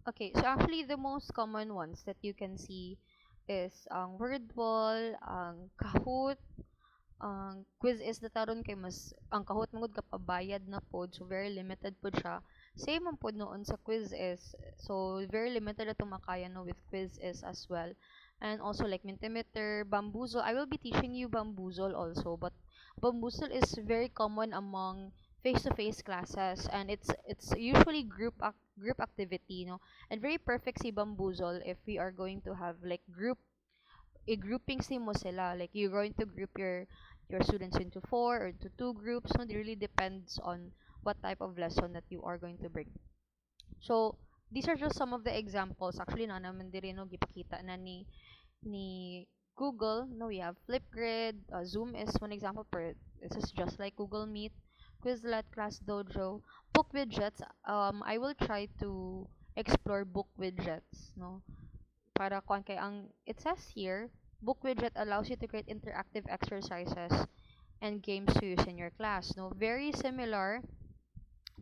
Okay, so actually the most common ones that you can see is ang Wordwall, ang Kahoot, ang quiz is the taron kay mas ang Kahoot mangod kapabayad na pod, so very limited pod siya. Same man pod noon sa quiz is, so very limited na makaya no with quiz is as well. And also like Mentimeter, Bamboozle. I will be teaching you Bamboozle also, but Bamboozle is very common among face-to-face classes, and it's usually group activity, no? And very perfect si Bamboozle if we are going to have like grouping si mo sila, like you're going to group your students into four or into two groups, no? It really depends on what type of lesson that you are going to bring. So these are just some of the examples. Actually na naman diri no gipakita na ni Google. No, we have Flipgrid, Zoom is one example. This is just like Google Meet, Quizlet, Class Dojo, Book Widgets. I will try to explore book widgets, no? Para kung kay ang it says here, book widget allows you to create interactive exercises and games to use in your class. No, very similar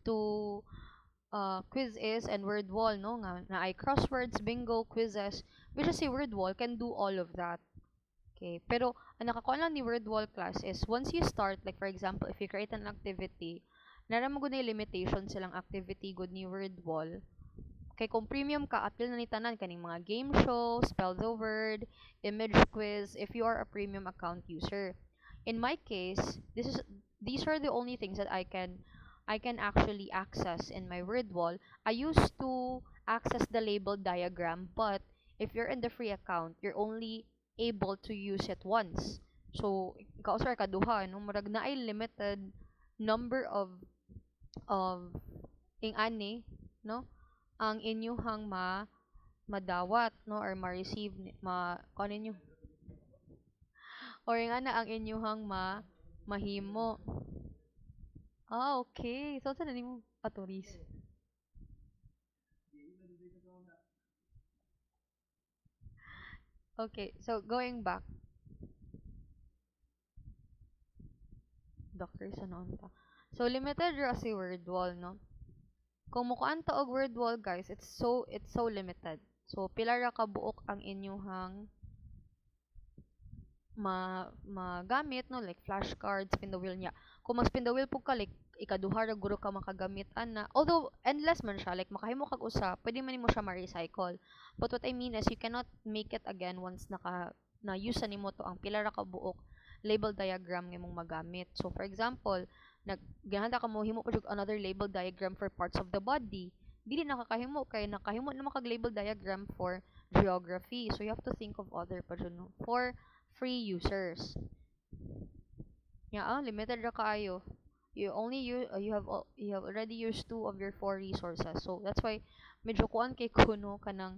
to quiz is and word wall, no, nga na ay crosswords, bingo, quizzes, which is si word wall can do all of that. Okay, pero ang nakakuha lang ni word wall class is once you start, like for example, if you create an activity, nara mo gud na limitation silang activity good ni word wall. Kay kung premium ka, appeal na ni tanan kaning mga game show, spell the word, image quiz if you are a premium account user. In my case, these are the only things that I can actually access in my word wall. I used to access the label diagram, but if you're in the free account, you're only able to use it once. So, ikaw sa kaduha, no, murag na ay limited number of ing ani, no, ang inyuhang madawat, no, or ma-receive kung ano inyo or nga na ang inyuhang mahimo. Okay, so sa nimo atoris. Okay, so going back, doctor sa noon ta. So limited ra si word wall, no? Kung mukuan ta og word wall, guys, it's so limited. So pila ra ka buok ang inyuhang magamit, no, like flashcards, spin the wheel niya. Kung mag spin the wheel pug ka, like ikaduha ra guro ka makagamit ana, although endless man siya, like makahimo kag usa, pwede man nimo siya ma-recycle, but what I mean is you cannot make it again once na use na nimo to ang pila ra ka buok label diagram nga imong magamit. So for example, ginahanda ka mo himo pa jud another label diagram for parts of the body, dili nakakahimo kay nakahimo naman kag label diagram for geography, so you have to think of other pa jud, no, for free users. Yeah, limited ra kaayo. You have already used two of your four resources. So that's why medyo kuan kay kuno kanang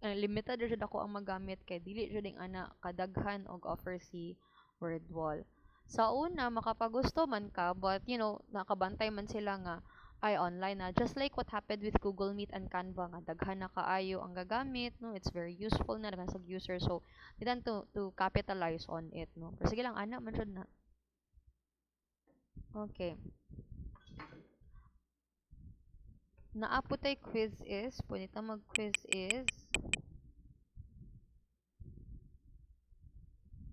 limited ra jud ako ang magamit kay dili jud ding ana kadaghan og offer si Wordwall. Sa una makapagusto man ka, but nakabantay man sila nga ay online na, just like what happened with Google Meet and Canva nga daghan na kaayo ang gagamit, no, it's very useful na daghan sa user, so they tend to capitalize on it, no, pero sige lang ana man jud na. Okay, naaputay quiz is punita mag quiz is,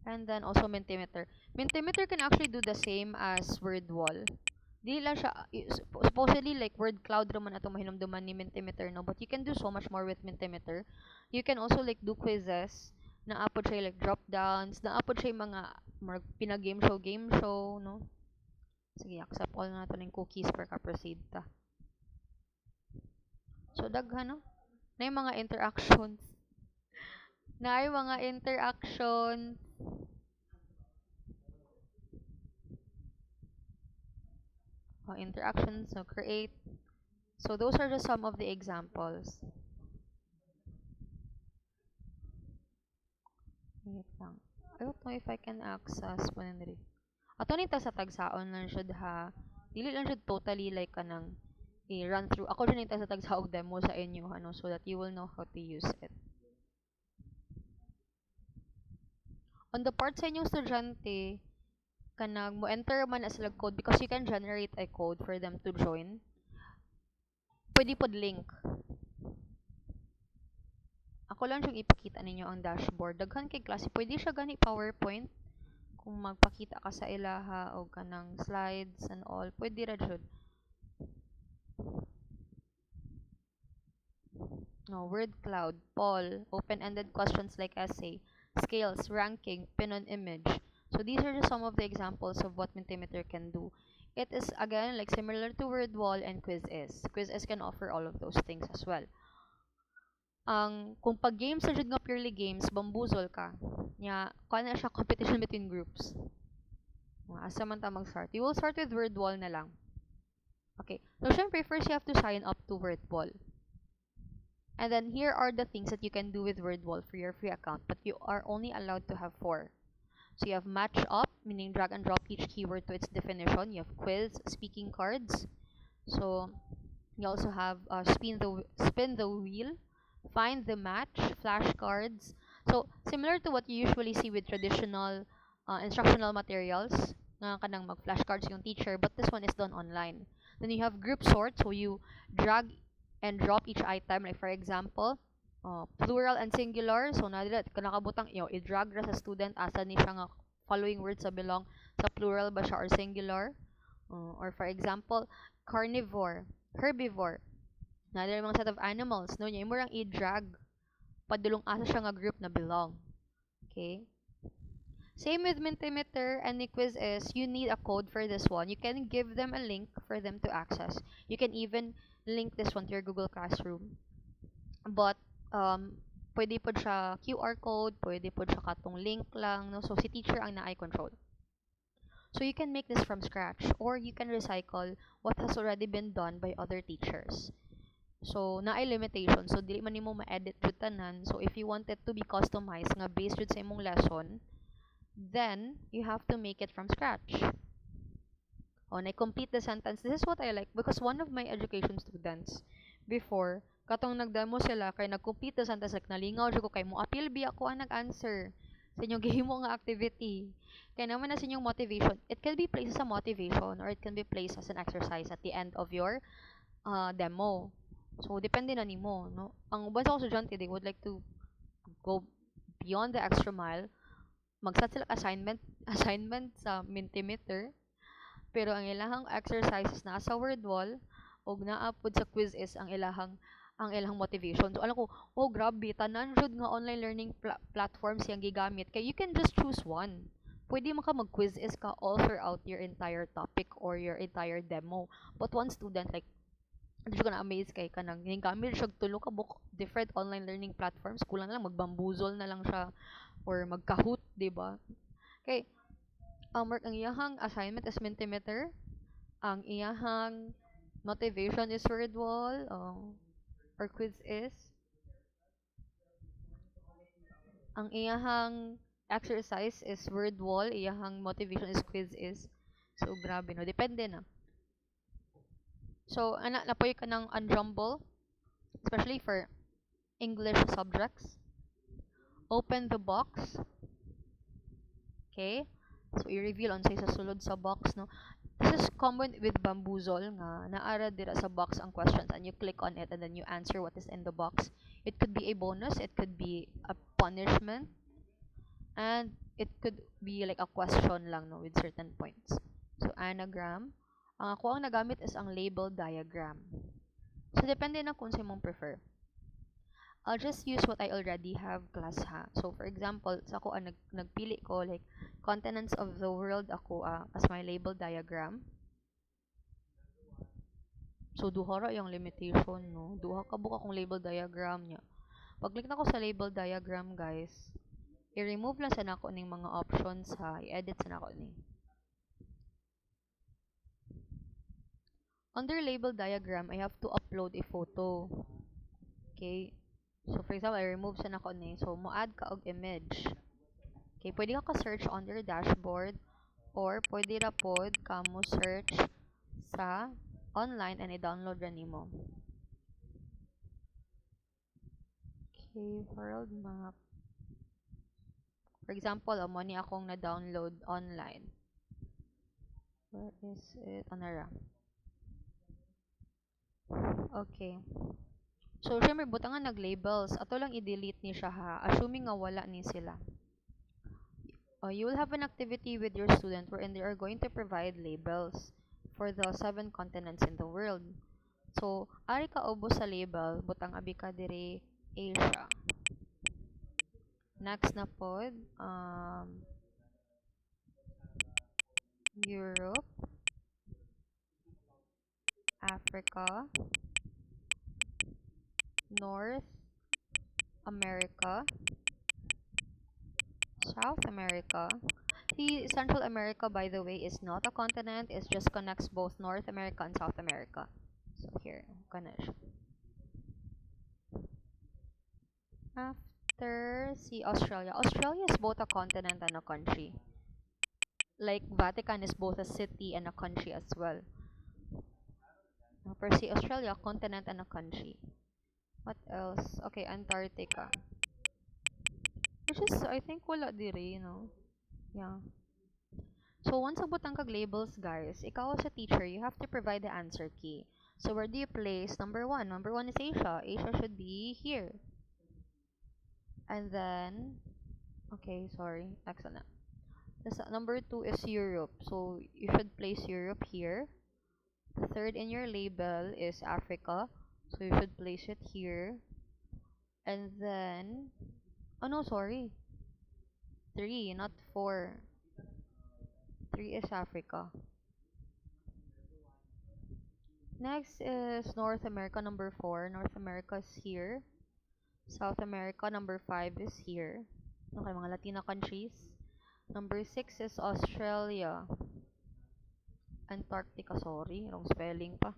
and then also Mentimeter. Mentimeter can actually do the same as Wordwall. Di lang siya, supposedly like word cloud raman ato mahinumduman ni Mentimeter, no, but you can do so much more with Mentimeter. You can also like do quizzes, naapod siya like drop downs, naapod siya mga pina game show, no. Sige, accept all na nato ng cookies per ka proceed ta. So daghan, no, na yung mga interactions, na yung mga interactions. Interactions, so create. So those are just some of the examples. Wait lang. I don't know if I can access mo na rin. Ato nita sa tagsaon lang siya ha. Dili lang siya totally like kanang i-run through. Ako siya nita sa tagsaog demo sa inyo, ano, so that you will know how to use it. On the part sa inyong estudyante, kanang mo enter man as sila code because you can generate a code for them to join. Pwede pod link. Ako lang yung ipakita ninyo ang dashboard. Daghan kay klase. Pwede siya gani PowerPoint. Kung magpakita ka sa ilaha o kanang slides and all. Pwede ra jud. No, word cloud, poll, open-ended questions like essay, scales, ranking, pin on image. So these are just some of the examples of what Mentimeter can do. It is again like similar to WordWall and Quiz Quiz can offer all of those things as well. Kung pag games sa jud nga purely games, bamboozle ka. Nya, kana siya competition between groups. Asa man ta mag-start? You will start with WordWall na lang. Okay. So syempre first you have to sign up to WordWall. And then here are the things that you can do with WordWall for your free account, but you are only allowed to have 4. So you have match up, meaning drag and drop each keyword to its definition. You have quiz, speaking cards. So you also have spin the wheel, find the match, flashcards. So similar to what you usually see with traditional instructional materials, nga kanang mag flashcards yung teacher, but this one is done online. Then you have group sort, so you drag and drop each item. Like for example, plural and singular. So nadira kanakabutang i-drag ra sa student asa ni siya nga following words sa belong sa plural ba siya or singular. Or for example, carnivore, herbivore. Nadira mga set of animals, no? Nya imo rang i-drag padulong asa siya nga group na belong. Okay? Same with Mentimeter and Quiz you need a code for this one. You can give them a link for them to access. You can even link this one to your Google Classroom. But pwede po siya QR code, pwede po siya katong link lang, no? So si teacher ang na-eye control. So you can make this from scratch or you can recycle what has already been done by other teachers. So naay limitation. So dili man nimo ma-edit jud tanan. So if you want it to be customized nga based jud sa imong lesson, then you have to make it from scratch. And I complete the sentence. This is what I like because one of my education students before, katong nagdemo sila kay nag-complete the sentence like nalingaw jud ko kay mo appeal bi ako ang nag-answer sa inyong gihimo nga activity. Kaya naman na sa inyong motivation. It can be placed as a motivation or it can be placed as an exercise at the end of your demo. So depende na nimo, no? Ang uban sa estudyante, they would like to go beyond the extra mile. Mag-set sila assignment sa Mentimeter, pero ang ilahang exercises na sa WordWall og naa pod sa quiz ang ilahang motivation. So alam ko, oh grabe, tanan jud nga online learning platforms yang gigamit kay you can just choose one. Pwede man ka mag-quiz ka all throughout your entire topic or your entire demo. But one student like hindi ko na-amaze kay kanang gamit siya tulo ka book different online learning platforms, kulang na lang magbambuzol na lang siya or magkahoot, di ba? Kay ang iyahang assignment is Mentimeter, ang iyahang motivation is WordWall, or quiz ang iyahang exercise is WordWall, iyahang motivation is quiz so grabe no, depende na. So napoy ka ng unjumble, especially for English subjects. Open the box. Okay? So i-reveal on say sa sulod sa box, no. This is common with bamboozle nga naara dira sa box ang questions and you click on it and then you answer what is in the box. It could be a bonus, it could be a punishment, and it could be like a question lang, no, with certain points. So anagram, ang ako ang nagamit is ang label diagram. So depende na kung sa mong prefer. I'll just use what I already have class ha. So for example, sa ako nagpili ko like continents of the world ako as my label diagram. So duha ra yung limitation, no. Duha ka buka akong label diagram niya. Pag click na ko sa label diagram, guys, i-remove lang sa nako ning mga options ha. I-edit sa nako ni. Under label diagram, I have to upload a photo. Okay? So, for example, I remove sa nako ni. So, mo-add ka og image. Okay, pwede ka search on your dashboard or pwede ra pod ka mo search sa online and i-download ra nimo. Okay, world map. For example, amo ni akong na-download online. Where is it? Ano ra? Okay. So, syempre, butangan nag-labels. Ato lang i-delete ni siya ha. Assuming nga wala ni sila. You will have an activity with your student wherein they are going to provide labels for the 7 continents in the world. So, ari ka ubos sa label, butang abi ka diri Asia. Next na pod, Europe, Africa, North America, South America. The Central America, by the way, is not a continent. It just connects both North America and South America. So here, connection. After, see Australia. Australia is both a continent and a country. Like Vatican is both a city and a country as well. Per se, Australia, a continent and a country. What else? Okay, Antarctica. Which is, I think, wala diri, you know. Yeah. So, once abot ang kag-labels, guys, ikaw as a teacher, you have to provide the answer key. So, where do you place number 1? Number 1 is Asia. Asia should be here. And then, okay, sorry, excellent. Number 2 is Europe. So, you should place Europe here. The third in your label is Africa. So, you should place it here. And then, oh no, sorry. 3, not 4. 3 is Africa. Next is North America, number 4. North America is here. South America, number 5 is here. Okay, mga Latina countries. Number 6 is Australia. Antarctica, sorry. Wrong spelling pa.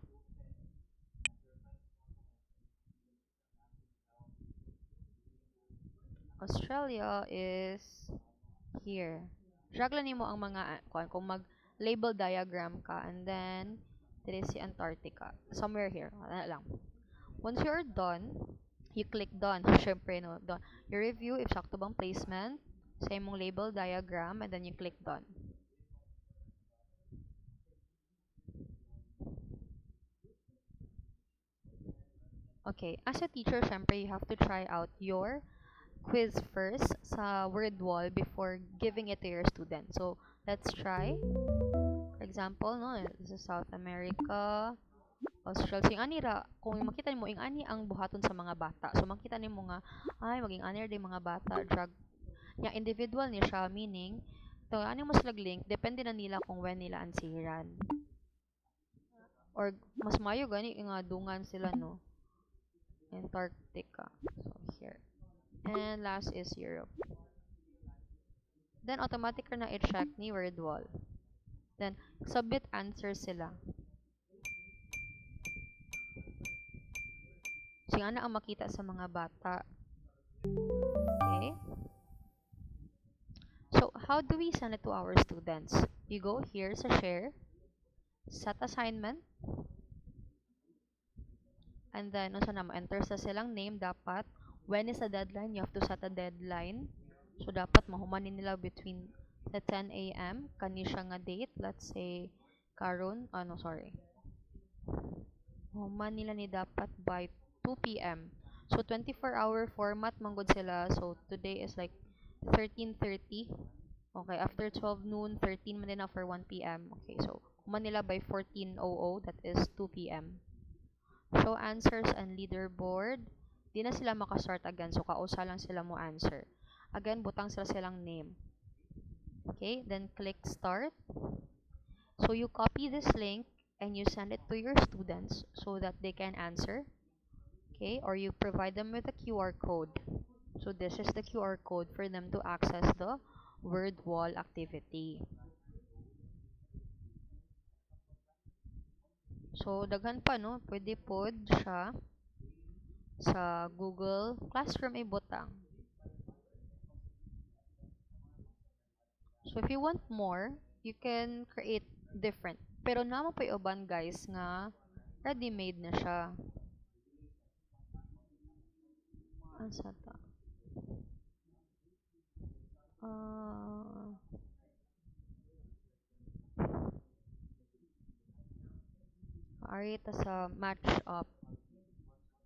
Australia is here. Draglan mo ang mga, kung mag-label diagram ka, and then, there is si Antarctica. Somewhere here. Wala lang. Once you're done, you click done. Syempre, no? Done. You review if sakto bang placement sa imong label diagram, and then you click done. Okay, as a teacher, syempre, you have to try out your quiz first sa word wall before giving it to your student. So, let's try. For example, no, this is South America, Australia. So, yung ani ra, kung makita mo, yung ani ang buhaton sa mga bata. So, makita nimo nga, ay, maging ani din mga bata, drug. Yung individual ni siya, meaning, to ani mo sila link, depende na nila kung when nila ansiran. Or, mas mayo gani, nga dungan sila, no? Antarctica. So, here. And last is Europe. Then, automatic na i-check ni word wall. Then, submit answer sila. So, yung ang makita sa mga bata. Okay? So, how do we send it to our students? You go here sa share, set assignment, and then, no, sana enter sa silang name dapat. When is the deadline? You have to set a deadline. So, dapat mahumanin nila between the 10 a.m. Kani siya nga date. Let's say, karon, Mahuman nila ni dapat by 2 p.m. So, 24-hour format manggod sila. So, today is like 13:30. Okay, after 12 noon, 13 man din for 1 p.m. Okay, so, human nila by 14:00, that is 2 p.m. Show answers and leaderboard. Di na sila makastart again. So, kausa lang sila mo answer. Again, butang sila silang name. Okay, then click start. So, you copy this link and you send it to your students so that they can answer. Okay, or you provide them with a QR code. So, this is the QR code for them to access the word wall activity. So, daghan pa, no? Pwede pod siya sa Google Classroom ibutang. So, if you want more, you can create different. Pero naman po yung uban, guys, nga ready-made na siya. Asa ta? Ari ta sa match up.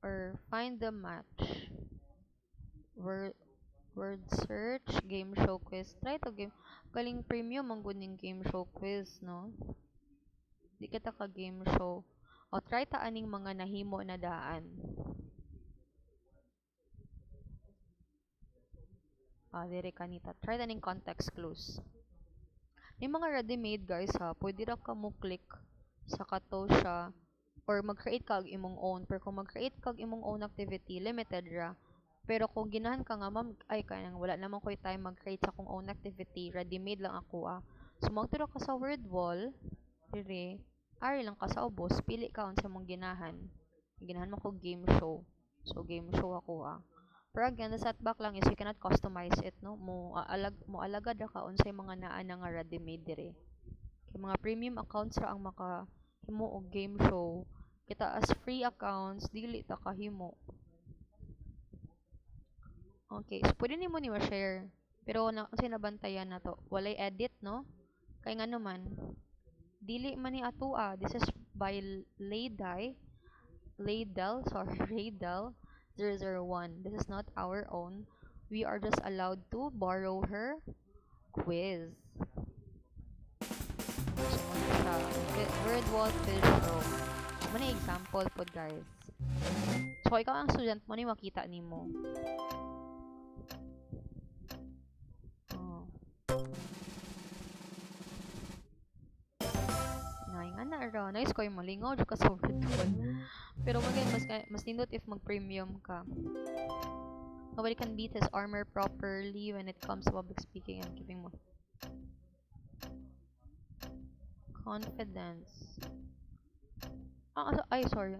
or find the match. Word word search, game show quiz. Try to game. Galing premium ang guning game show quiz, no? Di kita ka game show. O try ta aning mga nahimo na daan. Dire kanita. Try ta ning context clues. Yung mga ready-made guys ha, pwede ra ka mo click sa kato siya or mag-create kag imong own. Pero kung mag-create kag imong own activity, limited ra. Pero kung ginahan ka nga, ma'am, ay kaya wala naman ko time mag-create sa akong own activity, ready-made lang ako So magturo ka sa word wall, dire, ari lang ka sa ubos, pili ka unsa mong ginahan. Ginahan mo ko game show. So game show ako Pero again, the setback lang is you cannot customize it, no? Mo alagad ra ka unsay mga naa na nga ready-made dire. Kay mga premium accounts ra ang maka himo og game show. Kita as free accounts dili ta kahimo. Okay, so pwede nimo ni ma-share. Pero unsay nabantayan na to? Walay edit, no? Kay nga naman dili man ni atua. This is by Laydell, sorry, Laydell 001. This is not our own. We are just allowed to borrow her quiz. So, word wall fish row. Muna example po guys. So, ikaw ang student mo ni makita nimo. Nga na ra. Nice ko yung malingaw ka sa word wall. Pero mas nindot if mag-premium ka. Nobody can beat his armor properly when it comes to public speaking and keeping mo confidence. Ay, sorry.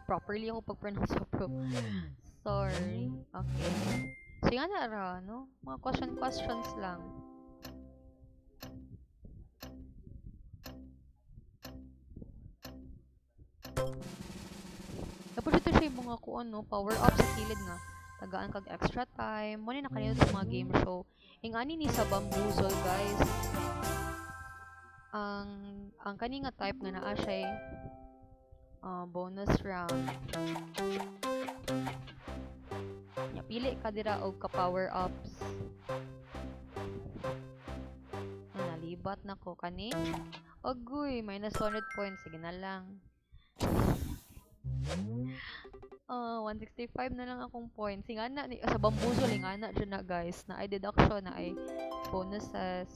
Properly ako pag-pronounce pro. Sorry. Okay. So, nga na ra, no? Mga questions lang. Tapos ito siya yung mga kuan, no? Power up sa kilid nga. Tagaan kag extra time. Muna na kanina sa mga game show. Ingani ni sa bamboozle, guys. Ang kani nga type nga naa siya bonus round. Pili ka dira og ka power ups. Nalibat na ko kani. Agoy, minus 100 points. Sige na lang. 165 na lang akong points. Nga na, sa bamboozle, nga na dyan na guys. Na ay deduction, na ay bonuses.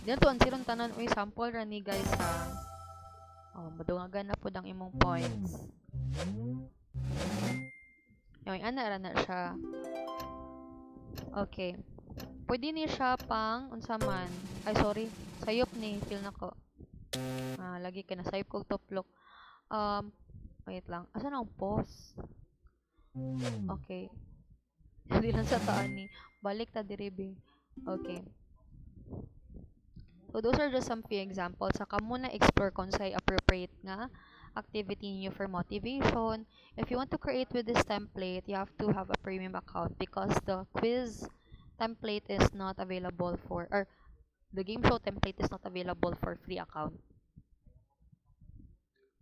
Dito, ang sirong tanan, uy, sample ra ni guys ha. Madungagan na po ang imong points. Yung ana ra na siya. Okay. Pwede ni siya pang unsa man. Ay sorry, sayop ni feel nako. Lagi ka na sayop kog toplok. Wait lang. Asa na ang pause? Okay. Hindi lang sa taan ni. Balik ta diri. Okay. So those are just some few examples. Saka muna explore kung sa'y appropriate nga activity niyo for motivation. If you want to create with this template, you have to have a premium account because the quiz template is not available for, or the game show template is not available for free account.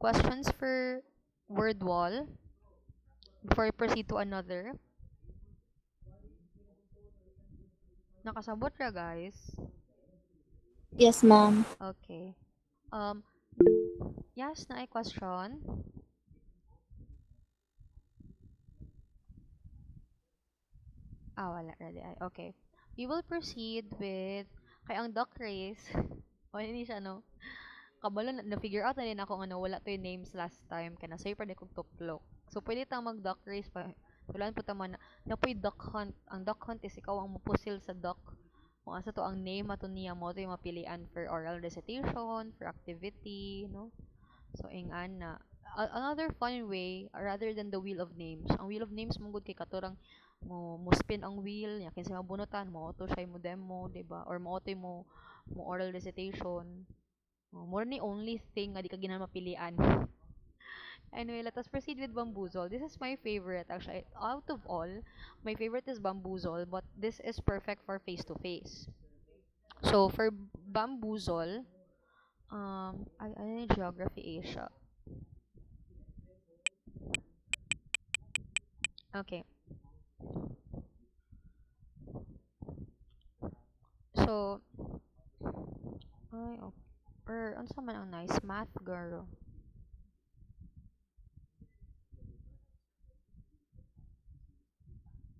Questions for word wall before I proceed to another. Nakasabot ra guys. Yes, ma'am. Okay. Yes, na ay question. Wala ready. Okay. We will proceed with kay ang duck race. Hindi siya no. Kabalo na figure out na din ako ano wala to yung names last time kana say pa di kog tuplok. So pwede ta mag duck race pa. Tulan po ta man na po'y duck hunt. Ang duck hunt is ikaw ang mupusil sa duck. Kung asa to ang name ato niya mo to yung mapilian for oral recitation, for activity, no? So ingan na another fun way rather than the wheel of names. Ang wheel of names mong good kay katurang mo spin ang wheel nya kinsa mabunutan mo auto siya mo demo, di ba? Or mo auto mo oral recitation. More ni only thing nga di ka gina mapilian. Anyway, let us proceed with Bamboozle. This is my favorite, actually. Out of all, my favorite is Bamboozle, but this is perfect for face-to-face. So, for Bamboozle, ano yung Geography Asia? Okay. So, ay, okay. Or, ano sa man ang nice? Math, girl.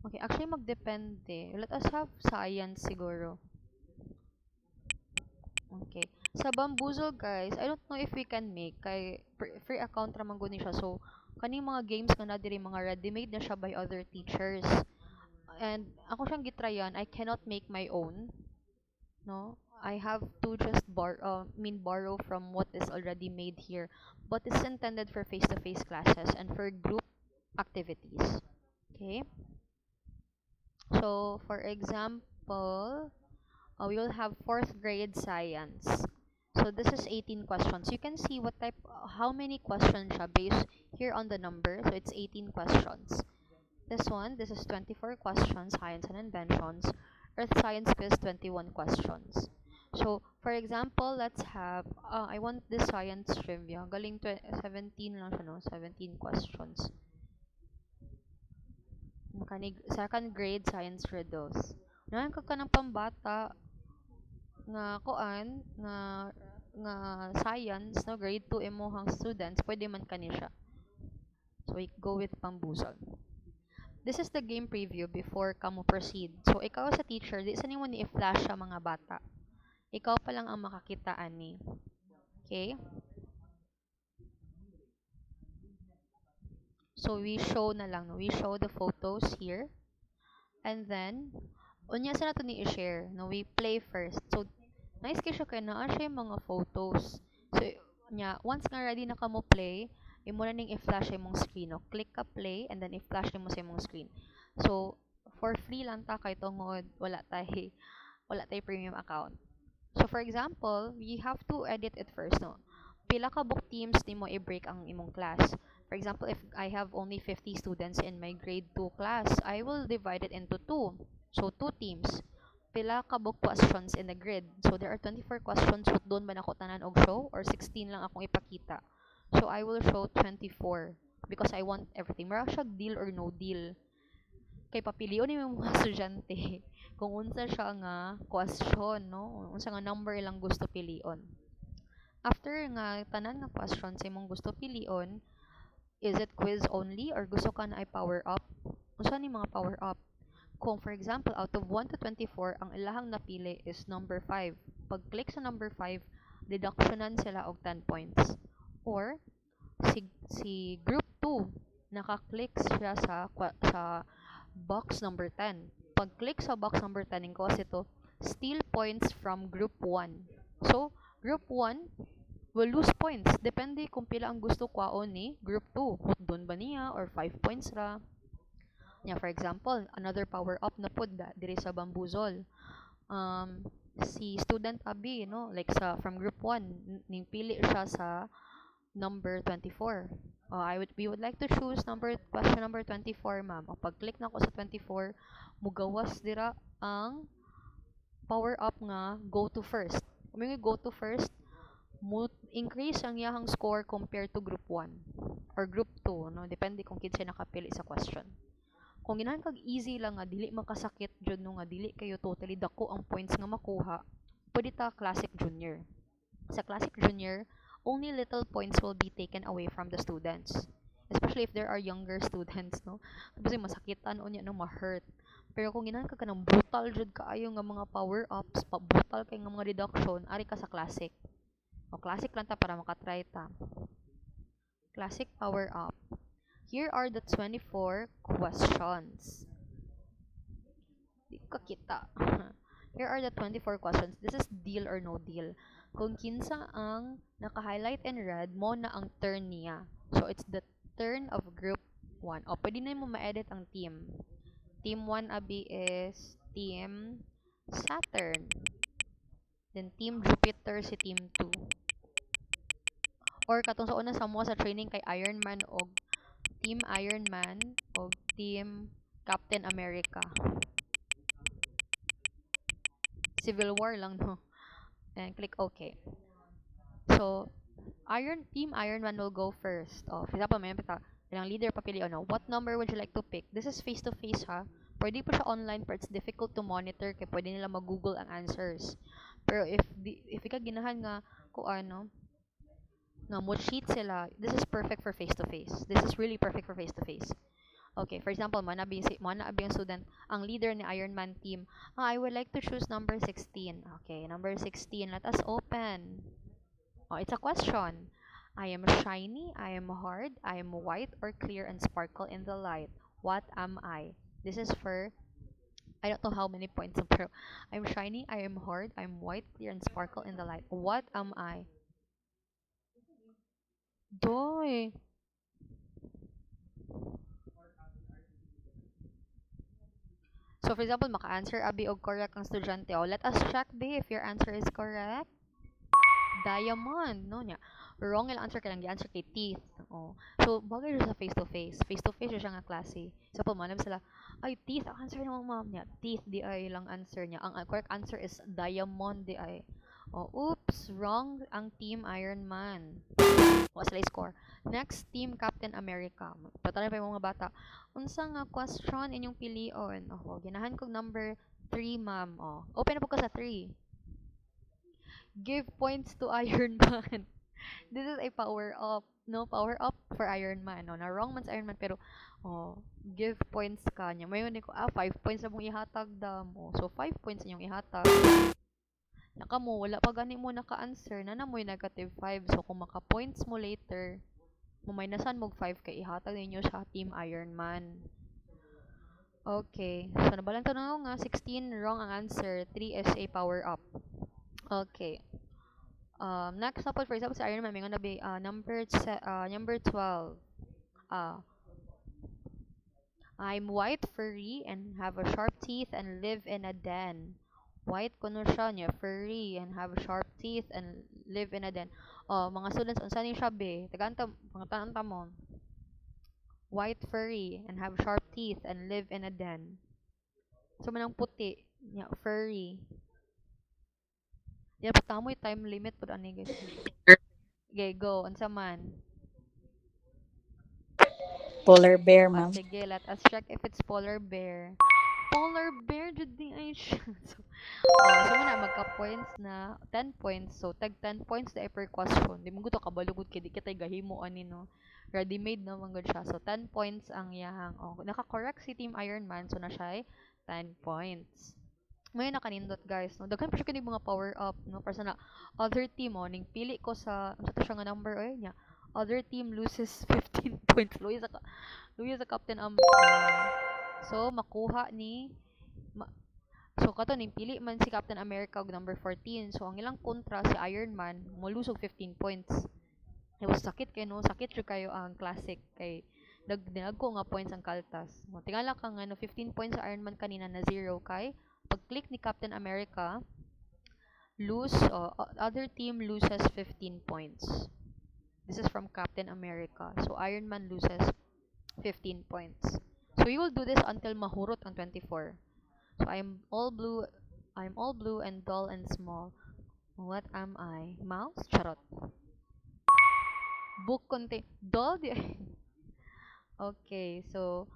Okay, actually, magdepende. Let us have science siguro. Okay. Sa Bamboozle, guys, I don't know if we can make. Kay, free account raman gud ni siya. So, kaning mga games nga na diri mga ready-made na siya by other teachers. And ako siyang gitryan, I cannot make my own. No? I have to just borrow from what is already made here. But it's intended for face-to-face classes and for group activities. Okay? So, for example, we will have fourth grade science. So this is 18 questions. You can see what type, how many questions siya based here on the number. So it's 18 questions. This is 24 questions, science and inventions. Earth science quiz, 21 questions. So, for example, let's have, I want this science trivia. Galing 17 lang siya, no? 17 questions. Second grade science riddles. Nahan ka ng pambata nga kuan nga science no grade 2 imuhang students pwede man kani siya. So we go with Bamboozle. This is the game preview before kamo proceed. So ikaw sa teacher, di sa nimo ni i-flash sa mga bata. Ikaw pa lang ang makakita ani. Okay? So we show na lang, no? We show the photos here. And then unya sa nato ni i-share, no? We play first. So nice kay siya kay naa siya yung mga photos. So, once nga ready na ka mo play, imo na ning i-flash imong screen. No? Click ka play and then i-flash nimo sa imong screen. So, for free lang ta kay tungod wala tay premium account. So, for example, we have to edit it first, no? Pila ka book teams nimo i-break ang imong class. For example, if I have only 50 students in my grade 2 class, I will divide it into two. So, two teams pila ka book questions in the grid. So there are 24 questions but doon ba nako tanan og show or 16 lang akong ipakita. So I will show 24 because I want everything. Mara siya deal or no deal. Kay papilion ni mga estudyante kung unsa siya nga question, no? Unsa nga number ilang gusto pilion. After nga tanan nga questions imong gusto pilion, is it quiz only or gusto ka na ay power up? Unsa ni mga power up? Kung for example, out of 1 to 24, ang ilahang napili is number 5. Pag-click sa number 5, deductionan sila og 10 points. Or, si group 2, naka-click siya sa box number 10. Pag-click sa box number 10, yung cause ito, steal points from group 1. So, group 1 will lose points. Depende kung pila ang gusto kwaon ni group 2. Doon ba niya or 5 points ra. Yeah, for example, another power up na pud diri sa Bamboozle. Si student Abi, no, like from group 1, ning pili siya sa number 24. We would like to choose question number 24, ma'am. O pag-click na ko sa 24, mugawas dira ang power up nga go to first. Kung go to first, increase ang iyahang score compared to group 1 or group 2, no, depende kung kinsa nakapili sa question. Kung ginahan kag easy lang nga dili makasakit jud no nga dili kayo totally dako ang points nga makuha, pwede ta classic junior. Sa classic junior, only little points will be taken away from the students. Especially if there are younger students, no? Kasi masakitan unya no ma-hurt. Pero kung ginahan ka kanang brutal jud kaayo nga mga power ups, brutal kay nga mga deduction, ari ka sa classic. O classic lang ta para makatry ta. Classic power up. Here are the 24 questions. Di ka kita. Here are the 24 questions. This is deal or no deal. Kung kinsa ang naka-highlight in red, mo na ang turn niya. So, it's the turn of group 1. O, pwede na mo ma-edit ang team. Team 1, Abi, is Team Saturn. Then, Team Jupiter si Team 2. or katong sa una sa mo sa training kay Iron Man og Team Iron Man og Team Captain America. Civil War lang no. And click OK. So, Team Iron Man will go first. Oh, for example, may pita ilang leader papili ano. What number would you like to pick? This is face to face ha. Pwede po siya online pero it's difficult to monitor kaya pwede nila mag-google ang answers. Pero if ika ginahan nga kung ano nga mo sheet sila, this is perfect for face to face. This is really perfect for face to face. Okay, for example, mana abi ang student, ang leader ni Iron Man team. I would like to choose number 16. Okay, number 16. Let us open. Oh, it's a question. I am shiny, I am hard, I am white or clear and sparkle in the light. What am I? This is for I don't know how many points, pero I'm shiny, I am hard, I'm white, clear and sparkle in the light. What am I? Doy. So for example, maka-answer abi og correct ang estudyante. Oh, let us check B if your answer is correct. Diamond, no nya. Wrong yung answer kay gi-answer kay teeth. Oh. So bagay siya sa face to face. Face to face siya nga klase. So pamanam sila, ay teeth ang answer ng ma'am niya. Teeth di ay lang answer niya. Ang correct answer is diamond di ay. Oh, oops, wrong ang Team Iron Man. What's the score? Next, Team Captain America. Patalan pa yung mga bata. Unsa nga question inyong pilion? Oh, ginahan kog number 3, ma'am. Oh, open na po ka sa 3. Give points to Iron Man. This is a power up. No, power up for Iron Man. No, na wrong man sa Iron Man pero give points ka niya. Mayon ko 5 points na mong ihatag damo. So 5 points inyong ihatag. Naka mo wala pa gani mo naka-answer na namoy negative 5. So kung maka-points mo later, muminasan mo 5 kay ihatag ninyo sa Team Iron Man. Okay. So nabalan to na nga 16 wrong ang answer. 3 is a power up. Okay. Next na po, for example, sa Iron Man, may nga nabi, number 12. Uh, I'm white, furry, and have a sharp teeth and live in a den. White kuno siya niya, furry, and have sharp teeth and live in a den. Oh, mga students, unsa ni siya be? Tagaanta, mga tananta mo. White, furry, and have sharp teeth and live in a den. So, manang puti, niya, furry. Yan, patamoy time limit po ani guys. Okay, go. Unsa man? Polar bear, ma'am. Sige, let us check if it's polar bear. Polar bear, jud di ay siya. So, so muna, magka-points na 10 points. So, tag 10 points na per question. Di mo to kabalugod kay di kita gahimo ani no. Ready-made na manggod siya. So, 10 points ang yahang. Oh, naka-correct si Team Iron Man. So, na siya 10 points. May nakanindot guys no daghan pa siya kini mga power up no para sa na other team ning pili ko sa unsa to siya nga number oy nya other team loses 15 points luya sa captain so makuha ni ma, so kato ning pili man si Captain America og number 14 so ang ilang kontra si Iron Man molusog 15 points it was sakit kay no sakit jud kayo ang classic kay dinagko nga points ang kaltas mo tingala ka nga no 15 points sa Iron Man kanina na 0 kay pag-click ni Captain America, other team loses 15 points. This is from Captain America. So, Iron Man loses 15 points. So, you will do this until mahurot ang 24. So, I'm all blue and dull and small. What am I? Mouse? Charot. Book contain. Dull? Okay, so,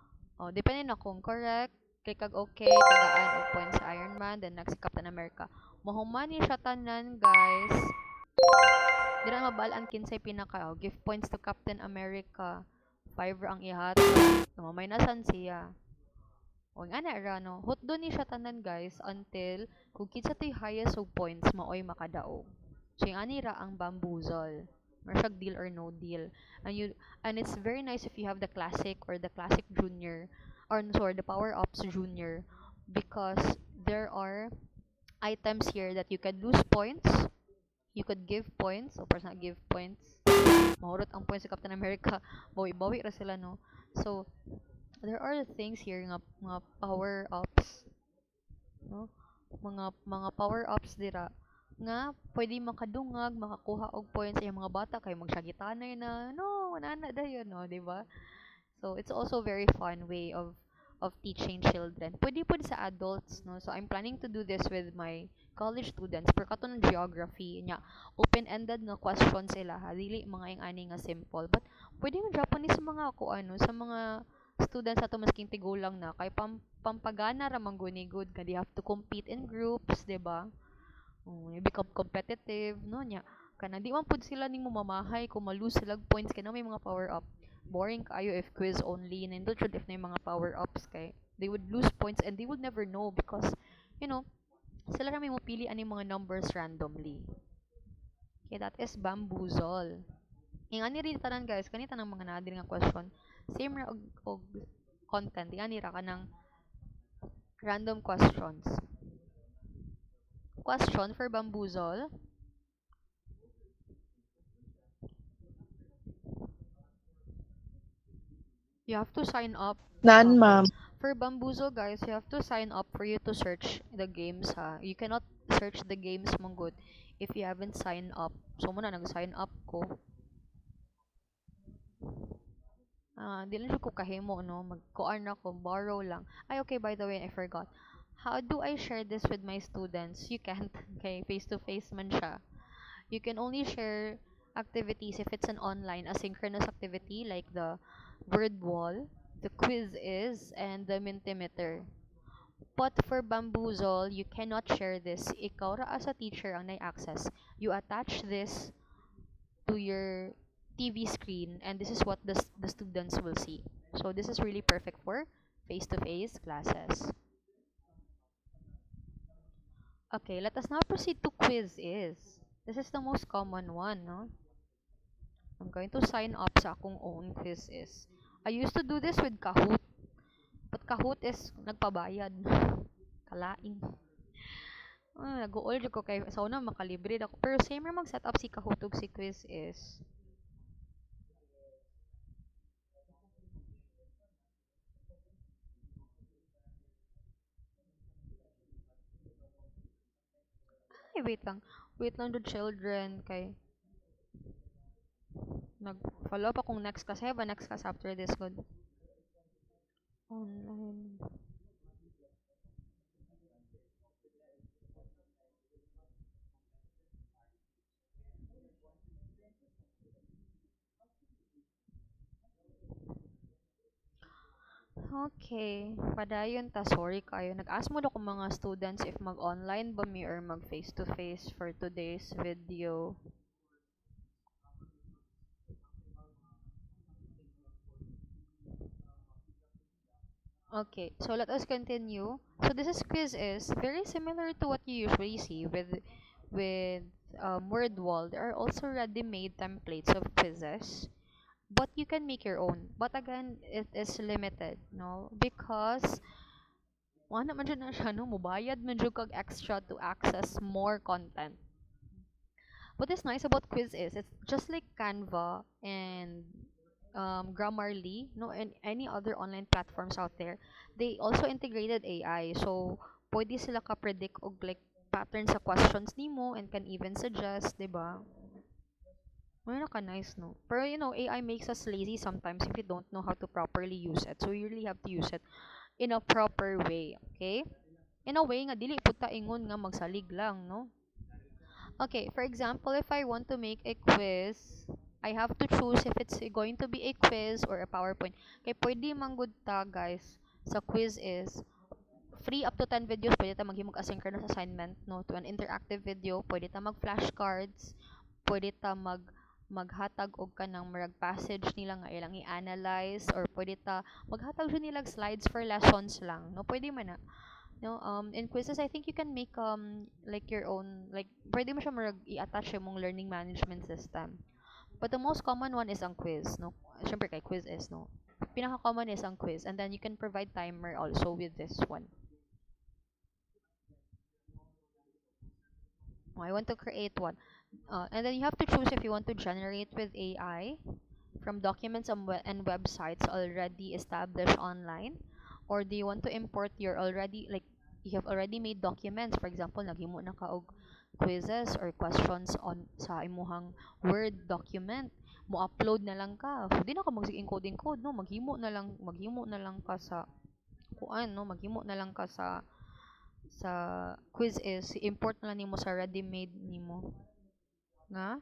depende na kung correct. Click kag okay, tagaan og points sa Iron Man, then next si Captain America. Mahuman ni siya tanan, guys. Di na mabalaan kinsay pinaka. Give points to Captain America. 5 ang ihat. Mamay nasan siya. O nga na ra no. Hot doon ni siya tanan, guys, until kung kinsa to'y highest og points maoy makadaog. So yung ani ra ang bamboozle. Marshag deal or no deal. And it's very nice if you have the classic or the classic junior or sorry, the power ups junior because there are items here that you can lose points, you could give points, so person give points. Mahurot ang points sa Captain America, bawi-bawi ra sila no. So there are things here nga power ups, no? Mga power ups dira nga pwede makadungag, makakuha og points yung mga bata kay magsagitanay na no, nana dayon no, di ba? So it's also very fun way of teaching children. Pwede po sa adults, no? So I'm planning to do this with my college students per katon geography nya open-ended nga questions sila ha dili mga yung ani nga simple but pwede mo Japanese sa mga ako ano sa mga students ato masking tigulang na kay pampagana ra man guni good ka they have to compete in groups, 'di ba? You become competitive, no nya. Kana di man pud sila ning mamahay kung malose sila og points kay na may mga power up. Boring kayo if quiz only. Nindot jud if na yung mga power ups kay they would lose points and they would never know because you know, sila ra may mopili ani mga numbers randomly. Okay, that is bamboozle. Yung ani rin tanan guys, kanita ng mga nadir nga question. Same ra og content. Yung ani ra ka ng random questions. Question for bamboozle. You have to sign up. None, Okay. ma'am. For Bamboozle, guys, you have to sign up for you to search the games, ha. You cannot search the games mong good if you haven't signed up. So, muna nag-sign up ko. Di lang siya ko kahimo, no? Mag-kuan ako, borrow lang. Ay, okay, by the way, I forgot. How do I share this with my students? You can't. Okay, face-to-face man siya. You can only share activities if it's an online asynchronous activity like the word wall, the quiz is, and the Mentimeter. But for Bamboozle, you cannot share this. Ikaw ra as a teacher ang access. You attach this to your TV screen and this is what the students will see. So this is really perfect for face-to-face classes. Okay, let us now proceed to quiz is. This is the most common one, no? I'm going to sign up sa akong own quiz is. I used to do this with Kahoot, but Kahoot is nagpabayad. Kalain. Nag-uol jud ko kay sa una makalibre ako. Pero same ra mag-set up si Kahoot ug si quiz is. Ay, wait lang. Wait lang the children kay nag-follow up akong next class. I have a next class after this good. Online. Okay, padayon ta, sorry kayo. Nag-ask mo ako mga students if mag-online ba mi or mag-face-to-face for today's video. Okay, so let us continue. So this is quiz is very similar to what you usually see with word wall. There are also ready-made templates of quizzes, but you can make your own. But again, it is limited, no? Because wala man dyan na siya, no? Mubayad man dyan kag extra to access more content. What is nice about quiz is it's just like Canva and Grammarly, no, and any other online platforms out there. They also integrated AI, so pwede sila ka-predict og like pattern sa questions nimo and can even suggest, 'di ba? Ano ka nice, no? Pero you know, AI makes us lazy sometimes if we don't know how to properly use it. So you really have to use it in a proper way, okay? In a way nga dili pud ta ingon nga magsalig lang, no? Okay, for example, if I want to make a quiz, I have to choose if it's going to be a quiz or a PowerPoint. Kay pwede man gud ta, guys, sa quiz is free up to 10 videos, pwede ta maghimog asynchronous assignment, no, to an interactive video, pwede ta mag flashcards, pwede ta maghatag og kanang marag passage nila nga ilang i-analyze or pwede ta maghatag jud nila slides for lessons lang, no, pwede man na. No, in quizzes, I think you can make like your own, like pwede mo siya marag i-attach yung mong learning management system. But the most common one is ang quiz, no? Syempre kay quiz is, no? Pinaka-common is ang quiz, and then you can provide timer also with this one. Oh, I want to create one. And then you have to choose if you want to generate with AI from documents and websites already established online, or do you want to import your already like you have already made documents. For example, naghimo na ka og quizzes or questions on sa imuhang Word document. Mo upload na lang ka. Di na ka mag-encode encode no, maghimo na lang ka sa kuan no, maghimo na lang ka sa quiz is import na lang nimo sa ready made nimo nga.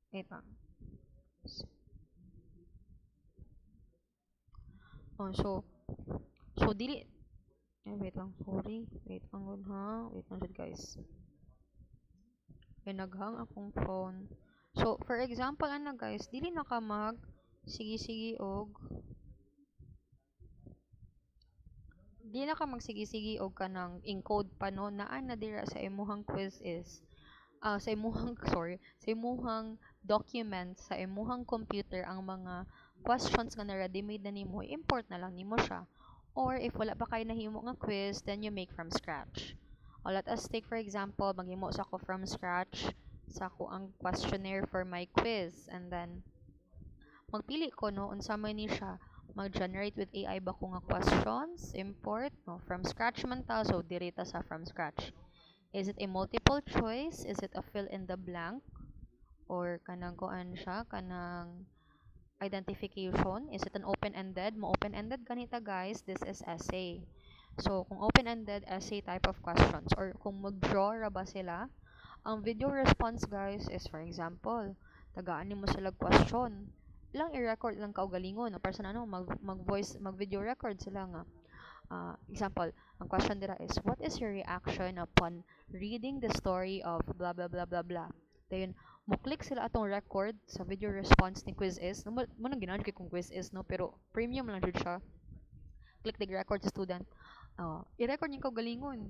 Wait lang. Oh, so dili wait lang, sorry. Wait lang gud ha. Wait lang jud guys. Kay naghang akong phone. So for example ano guys, dili na ka mag sige-sige og di na ka magsigi-sigi og kanang encode pa no naa na dira sa imuhang quiz is sa imuhang sorry sa imuhang document sa imuhang computer ang mga questions nga na ready made na nimo import na lang nimo siya, or if wala pa kay nahimo nga quiz then you make from scratch. O let us take for example maghimo sa ko from scratch sa ko ang questionnaire for my quiz, and then magpili ko no unsa man ni siya, mag-generate with AI ba ko nga questions, import no from scratch man ta, so diri ta sa from scratch. Is it a multiple choice? Is it a fill in the blank? Or kanang kuan siya, kanang identification? Is it an open-ended? Mo open-ended ganita guys, this is essay. So kung open-ended essay type of questions or kung mag-draw ra ba sila, ang video response guys is for example, tagaan nimo sila question. Lang i-record lang kaugalingon na person ano mag-voice mag-video record sila nga. Example, ang question dira is, what is your reaction upon reading the story of blah blah blah blah blah? Dayon, mo click sila atong record sa video response ni Quiz is. No, mo nang ginaan kay kung Quiz is no, pero premium lang jud siya. Click the record sa student. I-record niyo galingon.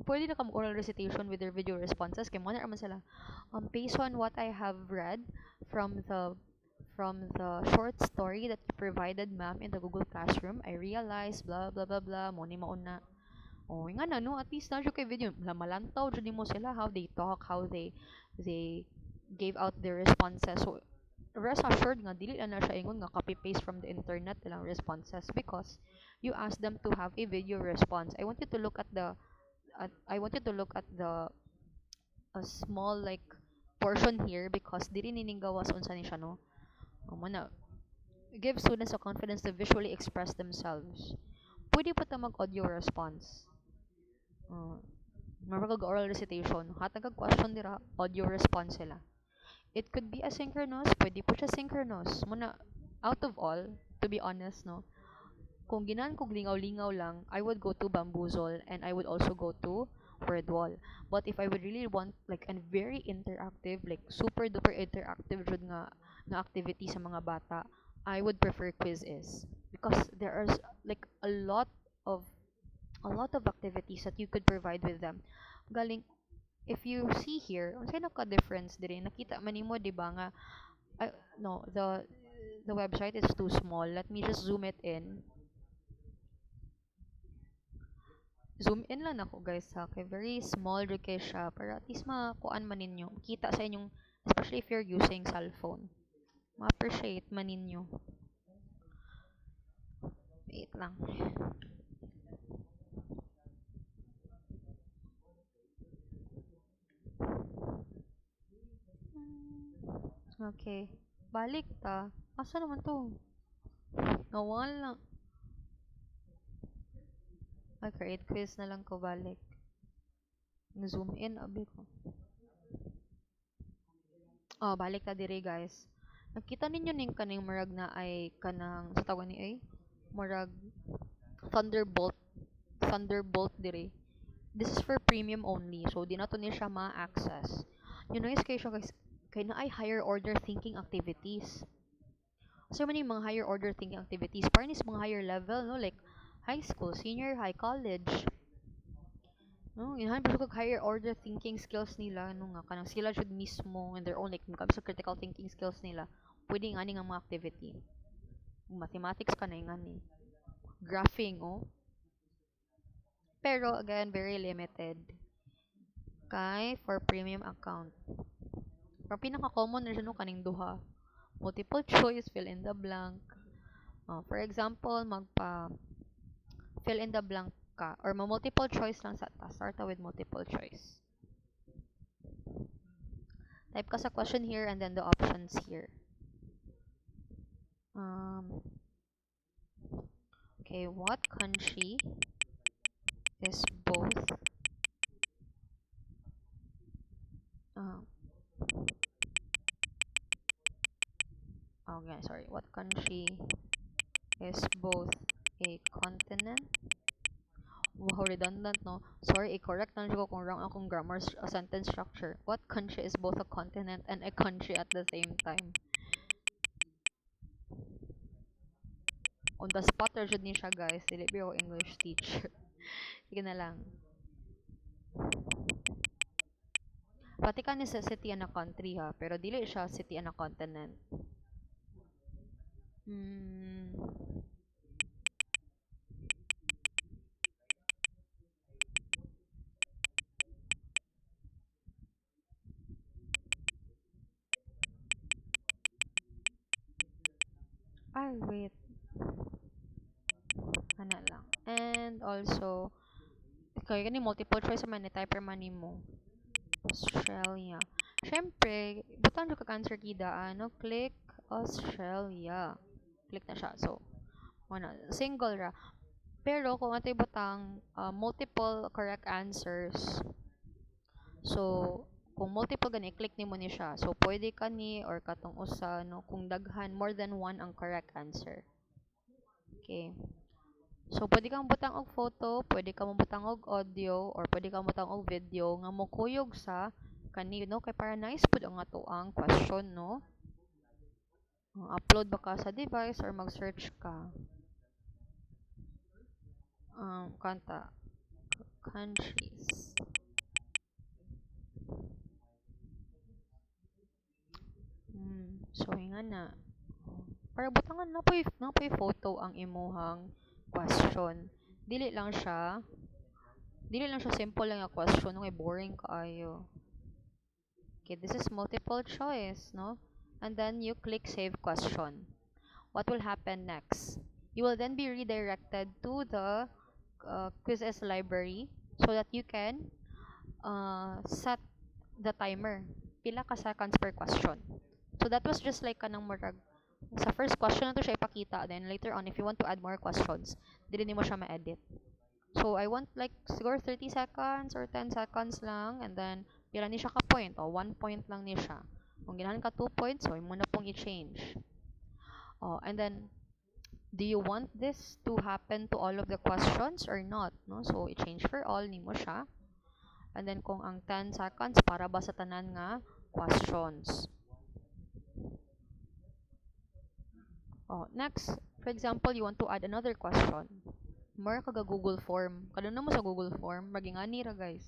Pwede na ka oral recitation with their video responses kay mo na raman sila. Based on what I have read from the short story that you provided, ma'am, in the Google Classroom, I realized blah blah blah blah mo ni mauna. Oh, nga na no, at least na kay video malantaw jud mo sila how they talk, how they gave out their responses. So rest assured nga dili na siya ingon nga copy paste from the internet lang responses, because you ask them to have a video response. I want you to look at the a small like portion here, because dili nining gawas unsa ni siya no. Mana give students the confidence to visually express themselves. Pwede pa ta mag-audio response. Marag oral recitation. Hatag kag question dira, audio response sila. It could be asynchronous, pwede po siya synchronous. Muna, out of all, to be honest, no, kung ginan kog lingaw-lingaw lang, I would go to Bamboozle and I would also go to Wordwall. But if I would really want like a very interactive, like super duper interactive jud nga activity sa mga bata, I would prefer Quiz because there are like of a lot of activities that you could provide with them. Galing if you see here, unsay naka difference diri, nakita man nimo di ba nga no, the website is too small. Let me just zoom it in. Zoom in lang ako guys ha, kay very small rin kay siya para at least makuan man ninyo, kita sa inyong, especially if you're using cellphone, ma-appreciate man ninyo. Wait lang. Okay, balik ta. Asa naman to? Nawala. Create quiz na lang ko balik. Zoom in abi ko. Balik ta diri guys. Nakita ninyo ning kaning murag na ay kanang sa tawag ni ay murag Thunderbolt diri. This is for premium only, so di na to ni siya ma-access. You know is kay siya guys, kay na ay higher order thinking activities. So many mga higher order thinking activities, parang is mga higher level no, like high school, senior high, college. No, inahan pa kag higher order thinking skills nila no nga kanang sila jud mismo in their own like when sa critical thinking skills nila. Pwede nga ni nga mga activity. Mathematics ka na nga ni. Graphing Pero again, very limited. Kay for premium account. Pero pinaka-common na siya no kaning duha. multiple choice, fill in the blank. For example, magpa fill in the blank ka or multiple choice lang sa task. Start with multiple choice. Type ka sa question here and then the options here. Okay, what country is both what country is both a continent? Wow, redundant, no? Sorry, i-correct na ko kung wrong akong grammar sentence structure. What country is both a continent and a country at the same time? On the spot ra jud ni siya, guys. Dili ko English teacher. Sige na lang. Vatican is a city and a country, ha, pero dili siya city and a continent. Wait. Ano lang. And also, kaya gani multiple choice man ni typer man mo. Australia. Syempre, butang ka answer kida ano, click Australia. Click na siya. So, single ra. Pero kung atay butang multiple correct answers. So, kung multiple gani click nimo ni siya. So, pwede ka ni or katong usa no kung daghan more than one ang correct answer. Okay. So, pwede kang butang og photo, pwede kang butang og audio, or pwede kang butang og video nga mukuyog sa kani, no? Kay para nice pud ang ato ang question, no? Upload ba ka sa device or mag-search ka? Kanta. Countries. So, nga na. Para butangan na po photo ang imuhang question. Dili lang siya simple lang nga question, no? Boring kaayo. Okay, this is multiple choice, no? And then you click save question. What will happen next? You will then be redirected to the quizzes library so that you can set the timer. Pila ka seconds per question. So that was just like kanang murag sa first question na to siya ipakita, then later on if you want to add more questions, dili nimo siya ma-edit. So I want like siguro 30 seconds or 10 seconds lang, and then pila ni siya ka point o 1 point lang ni siya. Kung ginahan ka 2 points, so imo na pong i-change. And then do you want this to happen to all of the questions or not, no? So i-change for all nimo siya. And then kung ang 10 seconds para ba sa tanan nga questions. Next, for example, you want to add another question. More kaga Google Form. Kadun na mo sa Google Form, maging ani ra, guys.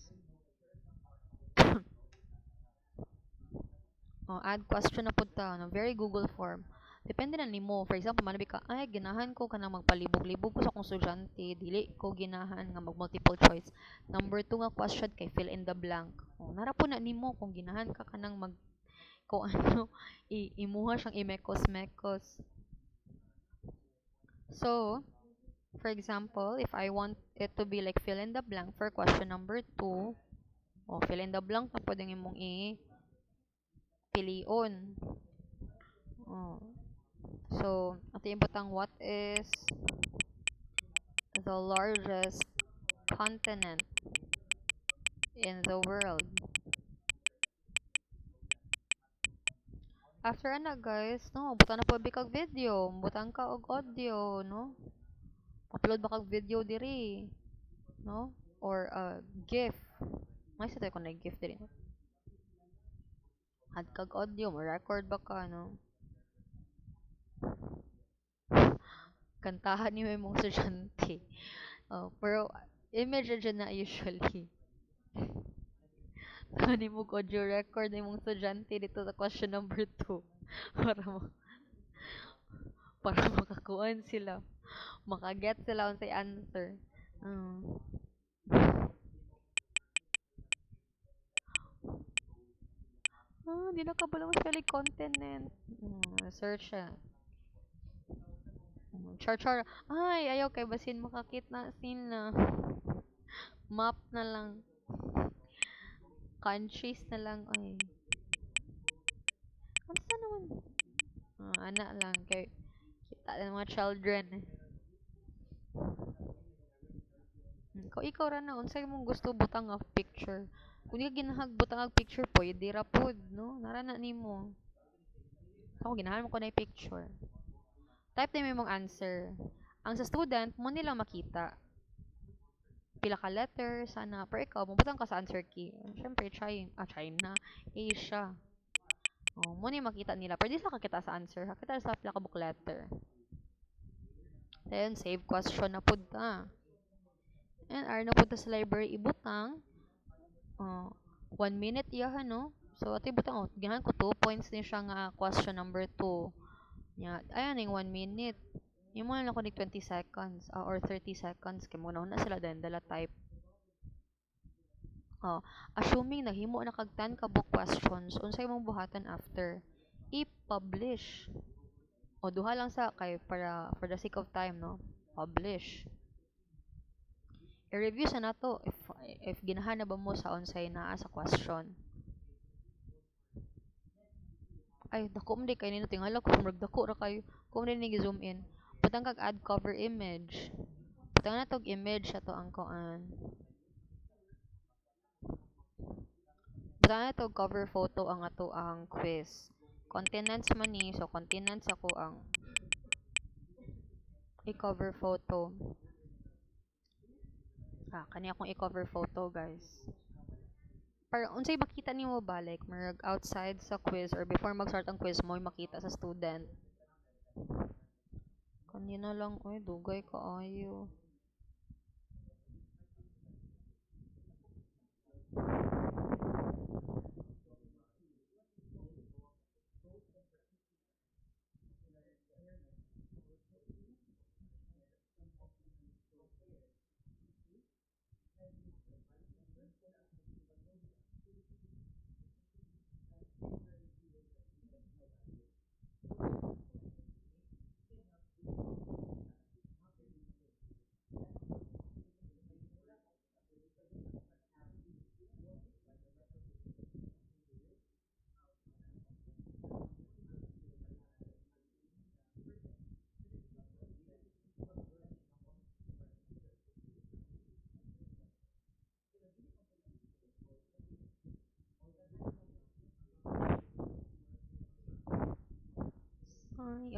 Add question na pud ta, no? Very Google Form. Depende na nimo. For example, manabi ka, ginahan ko kanang magpalibog-libog ko sa akong estudyante, dili ko ginahan nga mag multiple choice. Number 2 nga question kay fill in the blank. Nara po na nimo kung ginahan ka kanang mag kung ano imuha siyang imekos-mekos. So, for example, if I want it to be like fill in the blank for question number 2, fill in the blank na pwedeng imong pilion. So, ato yung butang what is the largest continent in the world? After na guys, no, butang na po kag video, butang ka og audio, no? Upload ba kag video diri, no? Or GIF. May sa tayo kung nag-GIF diri. Add kag audio, mo record ba ka, no? Kantahan niyo yung mong estudyante. Pero image dyan na usually. Ano mo audio record yung mong estudyante dito sa question number 2 para makakuan sila, makaget sila unsay answer. Di na kabalo mo spelling continent. Search siya. Char. Ay, ayaw kay basin makakit na sina. Map na lang. Countries na lang. Ay. Ano sa naman? Anak lang. Kay kita ng mga children. Ikaw ra na. Unsay mong gusto butang of picture. Kung di ka ginahag butang of picture po, di ra pod, no? Nara na nimo. Ako, ginahan mo ko na yung picture. Type na mo mong answer. Ang sa student, mo nilang makita. Pila ka letter, sana. Pero ikaw, mabutang ka sa answer key. Siyempre, China. Asia. Mo ni makita nila. Pero di sa kakita sa answer. Kakita sa pila ka book letter. Then, save question na pud ta. And, na punta sa library, ibutang. 1 minute iyahan, no? So, ito ibutang, ginahan ko 2 points din siya nga question number 2. Ayan, yung 1 minute. Yung muna lang ko 20 seconds or 30 seconds. Kaya muna na sila din dala type. Assuming naghimo na kag 10 ka book questions, unsay mong buhatan after? I-publish. Duha lang sa kay para for the sake of time, no? Publish. I-review sa nato if ginahan na ba mo sa unsay naa sa question. Ay, dako mo di kayo nino tingala ko dako ra kayo. Kung ni zoom in. Putang kag add cover image. Putang na tog image ato ang kuan. Putang na tog cover photo ang ato ang quiz. Continents man ni, so continents ako ang i-cover photo. Kani akong i-cover photo, guys. Para unsay makita nimo ba like marag outside sa quiz or before mag-start ang quiz mo makita sa student. Kanina lang dugay kaayo.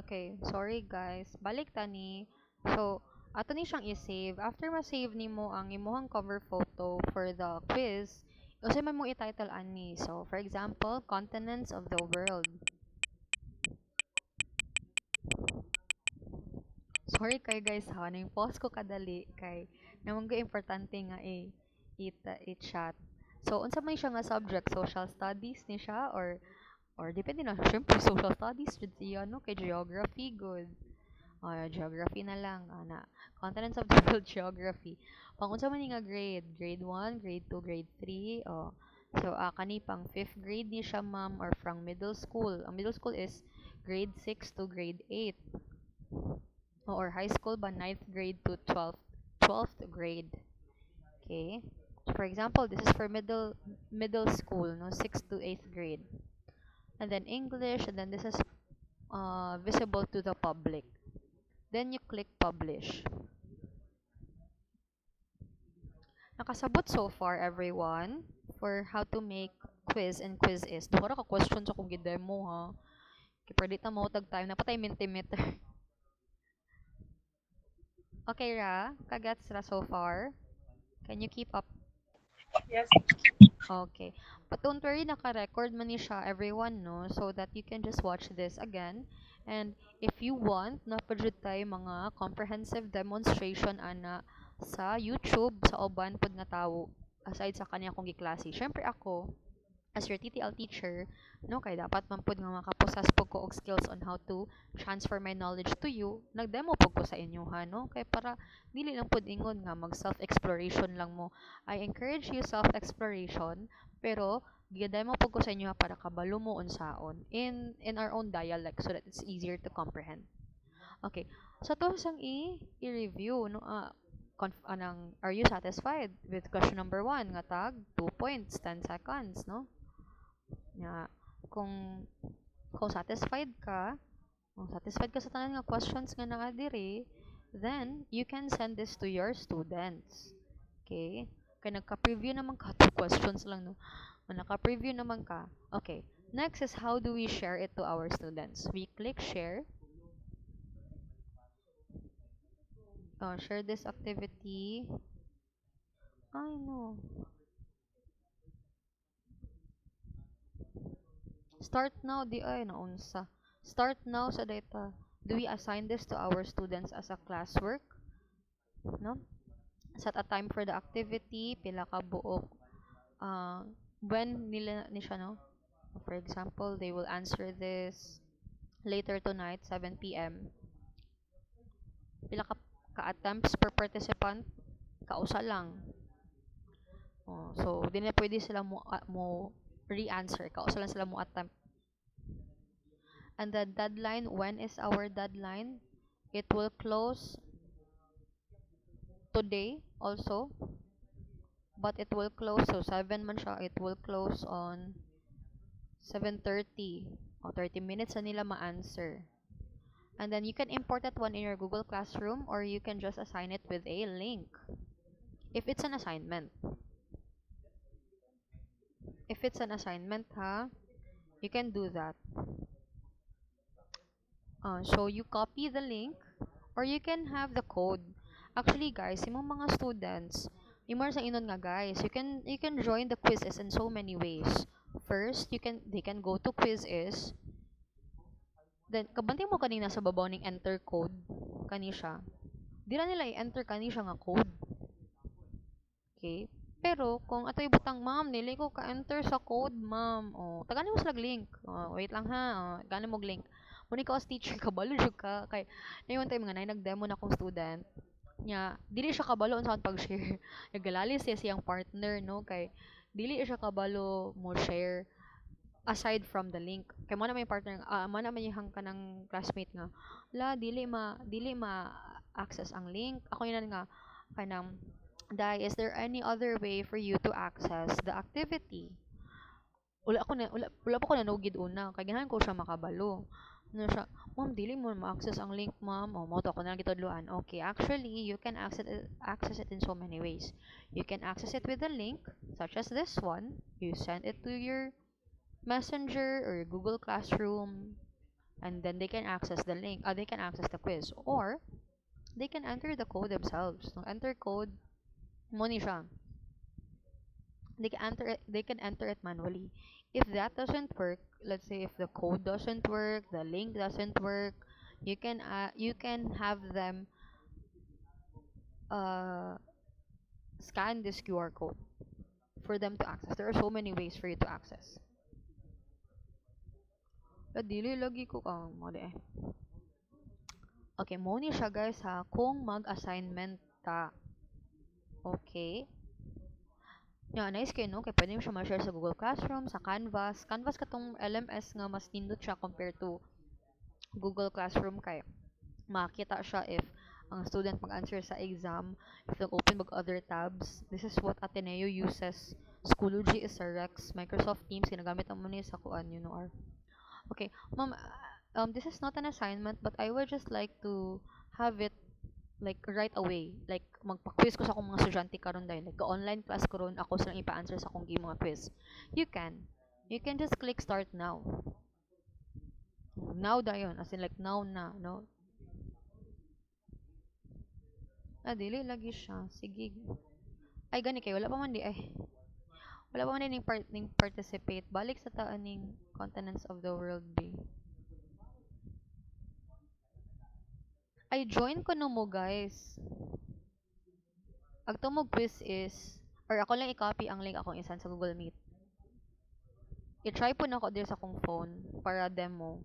Okay, sorry guys. Balik tani. So, ato ni siyang i-save. After ma-save nimo ang imuhang cover photo for the quiz, usay man mo i-title ani. So, for example, continents of the world. Sorry kay guys ha, nang pause ko kadali kay namang importante nga i-chat. So, unsa may siya nga subject? Social studies ni siya or depende na, syempre, social studies, jud siya, no? Kay geography, good. Geography na lang, continents of the world, geography. Unsa man ni nga grade? Grade 1, grade 2, grade 3, So, kani pang 5th grade ni siya, ma'am, or from middle school. Ang middle school is grade 6 to grade 8. Or high school ba, 9th grade to 12th grade. Okay? So, for example, this is for middle school, no? 6th to 8th grade. And then English, and then this is visible to the public. Then you click publish. Nakasabot so far, everyone, for how to make quiz and quiz is. Duha ka questions akong gidemo ha. Kaya pwede na mo tag time. Napatay mentimeter. Okay ra? Kagats ra so far? Can you keep up? Yes. Okay. But don't worry, naka-record man ni siya, everyone, no? So that you can just watch this again. And if you want, napadjud tayo mga comprehensive demonstration ana sa YouTube sa uban pod nga tawo aside sa kanya kong giklase. Syempre ako, as your TTL teacher, no, kay dapat man pod nga makapusas po ko og skills on how to transfer my knowledge to you. Nagdemo po ko sa inyo ha, no? Kay para dili lang pod ingon nga mag self-exploration lang mo. I encourage you self-exploration, pero Gigademo po ko sa inyo para kabalo mo unsaon in our own dialect so that it's easier to comprehend. Okay. So to sang i-review no anang are you satisfied with question number 1 nga tag 2 points 10 seconds no? Nga kung satisfied ka sa tanan nga questions nga naa diri, then you can send this to your students. Okay? Kaya nagka-preview naman ka, 2 questions lang, no? Naka-preview naman ka. Okay. Next is how do we share it to our students? We click share. Share this activity. I know. Start now, di ay, naunsa. Start now sa data. Do we assign this to our students as a classwork? No? Set a time for the activity, pila ka buok. When nila ni siya, no? For example, they will answer this later tonight, 7 p.m. Pila ka attempts per participant? Kausa lang. So, di na pwede sila mo re-answer. Kausa lang sila mo attempt. And the deadline, when is our deadline? It will close today also. But it will close, so 7 man siya, it will close on 7:30. 30 minutes na nila ma-answer. And then you can import that one in your Google Classroom or you can just assign it with a link. If it's an assignment. If it's an assignment, you can do that. So you copy the link or you can have the code. Actually, guys, yung mga students, yung sa inon nga guys, you can join the quizzes in so many ways. First, they can go to quizzes. Then kabantay mo kanina sa babaw ning enter code kani siya. Dira nila i-enter kani siya nga code. Okay? Pero kung ato ibutang ma'am, nili ko ka-enter sa code, ma'am. Tagani mo slag link. Wait lang ha. Gani mo link. Muni ka as teacher kabalo jud ka kay nayon tay mga nay nag-demo na akong student. Nya, dili siya kabalo unsa pag-share. Naggalali siya siyang partner no kay dili siya kabalo mo share aside from the link. Kay mo na may partner, mo na may hang kanang classmate nga. Dili ma access ang link. Ako yun nga kanang Dai, is there any other way for you to access the activity? Wala pa ko nanugid una. Kaya ganahan ko siya makabalo. Ano siya, ma'am, dili mo ma-access ang link, ma'am. Mo to ako na lang gitudluan. Okay, actually, you can access it in so many ways. You can access it with a link, such as this one. You send it to your Messenger or Google Classroom, and then they can access the link. They can access the quiz. Or, they can enter the code themselves. No, enter code, mo ni siya. They can enter it manually. If that doesn't work, let's say if the code doesn't work, the link doesn't work, you can have them scan this QR code for them to access. There are so many ways for you to access. Dili lagi ko mali. Okay, mo ni siya guys ha kung mag-assignment ta. Okay. Nice kayo, no? Kaya pwede mo siya ma-share sa Google Classroom, sa Canvas. Canvas katong LMS nga mas nindot siya compared to Google Classroom kay makita siya if ang student mag-answer sa exam, if nag-open mag other tabs. This is what Ateneo uses. Schoology is a Rex. Microsoft Teams, ginagamit ang muna sa kuan, or okay, ma'am, this is not an assignment, but I would just like to have it like right away. Like magpa-quiz ko sa akong mga estudyante karon dahil like online class ko ron ako silang ipa-answer sa akong mga quiz. You can just click start now. Now dayon as in like now na, no? Dili lagi siya. Sige. Ay gani kay wala pa man di ay. Wala pa man ning participate. Balik sa taan ning continents of the world di. Ay join ko no mo guys. Agto mo quiz is or ako lang i-copy ang link akong isan sa Google Meet. I-try po na ako din sa akong phone para demo.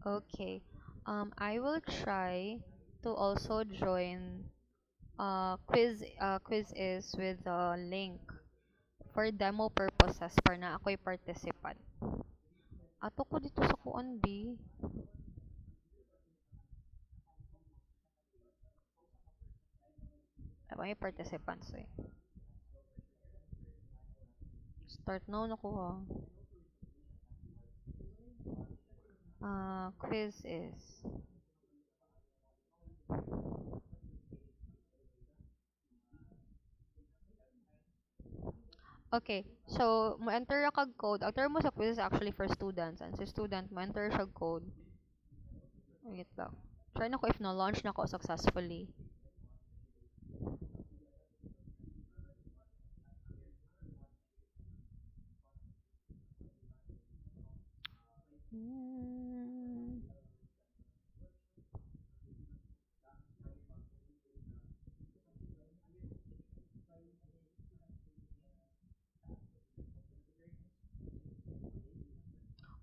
Okay. I will try to also join quiz is with a link for demo purposes para na ako'y participant. Ato ko dito sa kuan B. May participants eh. Start now na ko ha. Quiz is okay, so mo-enter ra kag code. After mo sa quiz is actually for students. And sa student, mo-enter siya code. Wait lang. Try na ko if na-launch na ko successfully.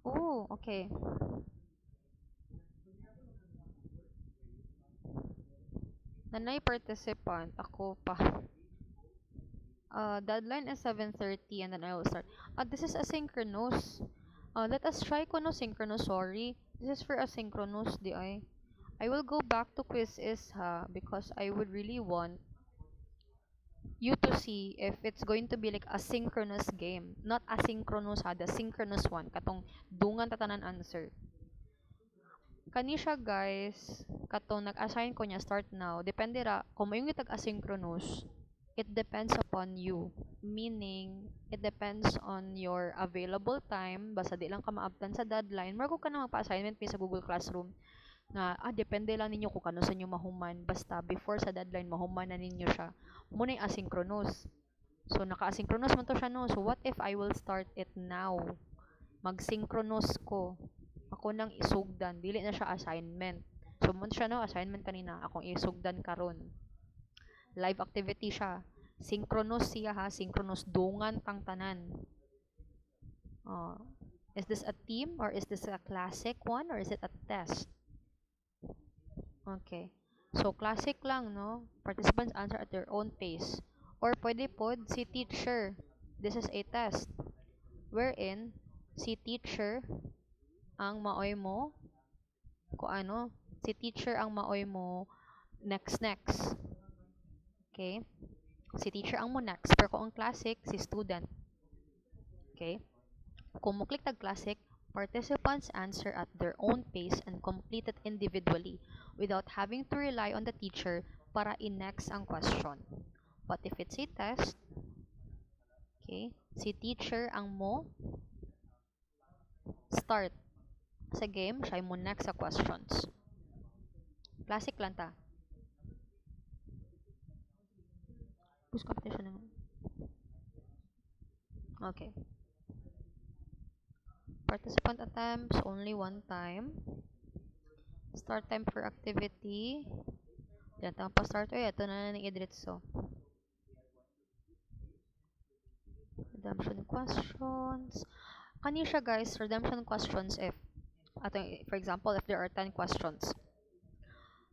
Oh, okay. Nanay participant, ako pa. Deadline is 7:30 and then I will start. This is asynchronous. Let us try ko no synchronous, sorry. This is for asynchronous, di ay. I will go back to quizzes ha because I would really want you to see if it's going to be like a synchronous game. Not asynchronous ha, the synchronous one. Katong dungan tatanan answer. Kani siya guys, katong nag-assign ko niya start now. Depende ra, kung may yung asynchronous, it depends upon you. Meaning, it depends on your available time. Basta di lang ka maabtan sa deadline. Margo ka na magpa-assignment sa Google Classroom na depende lang ninyo kung kano sa inyo mahuman. Basta before sa deadline, mahuman na ninyo siya. Muna yung asynchronous. So, naka-asynchronous man to siya no. So, what if I will start it now? Mag-synchronous ko. Ako nang isugdan. Dili na siya assignment. So, mo siya no, assignment kanina. Akong isugdan karon. Live activity siya. Synchronous siya ha. Synchronous dungan tang tanan. Is this a team or is this a classic one or is it a test? Okay. So, classic lang, no? Participants answer at their own pace. Or pwede pod si teacher. This is a test. Wherein, si teacher ang maoy mo kung ano, si teacher ang maoy mo next. Okay? Si teacher ang mo next. Pero kung ang classic, si student. Okay? Kung mo click tag classic, participants answer at their own pace and complete it individually without having to rely on the teacher para i-next ang question. But if it's a test, okay, si teacher ang mo start sa game, siya mo next sa questions. Classic lang ta. Push competition na. Okay. Participant attempts only one time. Start time for activity. Diyan tayo pa start. Uy, ito na ng idritso. Redemption questions. Kani siya guys, redemption questions if for example, if there are 10 questions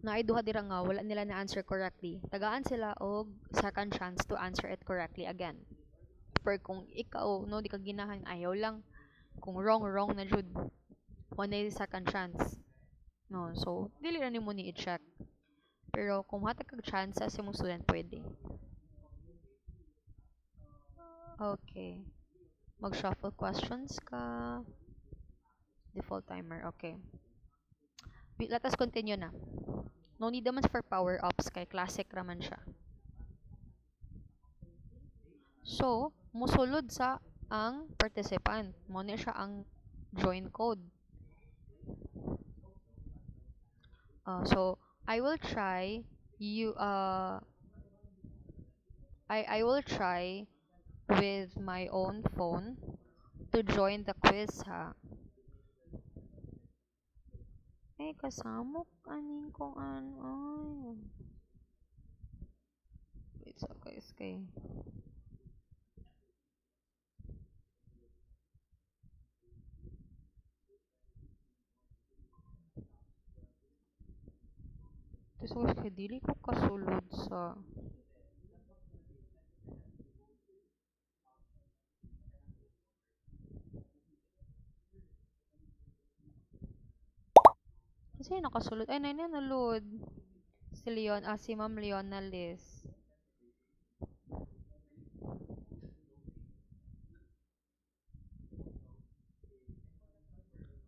na ay duha dira nga wala nila na answer correctly, tagaan sila og second chance to answer it correctly again. Per kung ikaw no di ka ginahan ayaw lang, kung wrong na jud, one na second chance. No, so dili ra nimo ni i-check. Pero kung hatag kag chance sa imong student pwede. Okay. Mag-shuffle questions ka. Default timer. Okay. Let us continue na. No need naman for power-ups kay classic raman siya. So, musulod sa ang participant. Muna siya ang join code. So, I will try I will try with my own phone to join the quiz ha. Kasamok aning kung ano. Wait sa guys kay. So, kay dili ko kasulod sa kasi nakasulod. Ay, na nalod. Si Ma'am Leona Liz.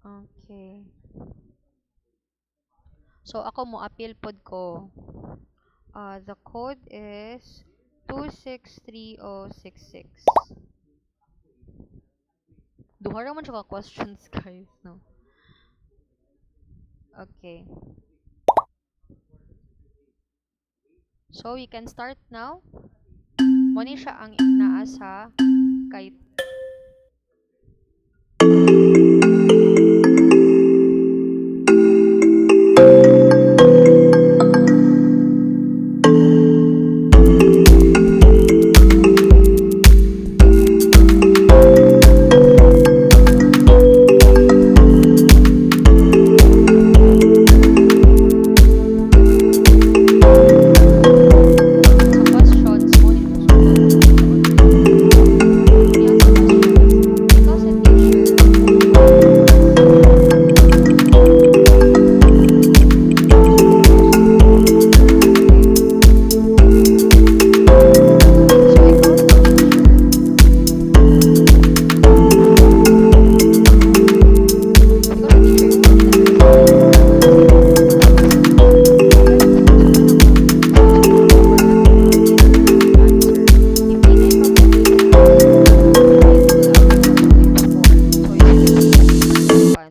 Okay. So, ako mo appeal pod ko. The code is 263066. Duha ra man siya ka questions, guys, no? Okay. So, we can start now. Muna siya ang naa sa kay questions mo ni mo because a teacher so ikaw sa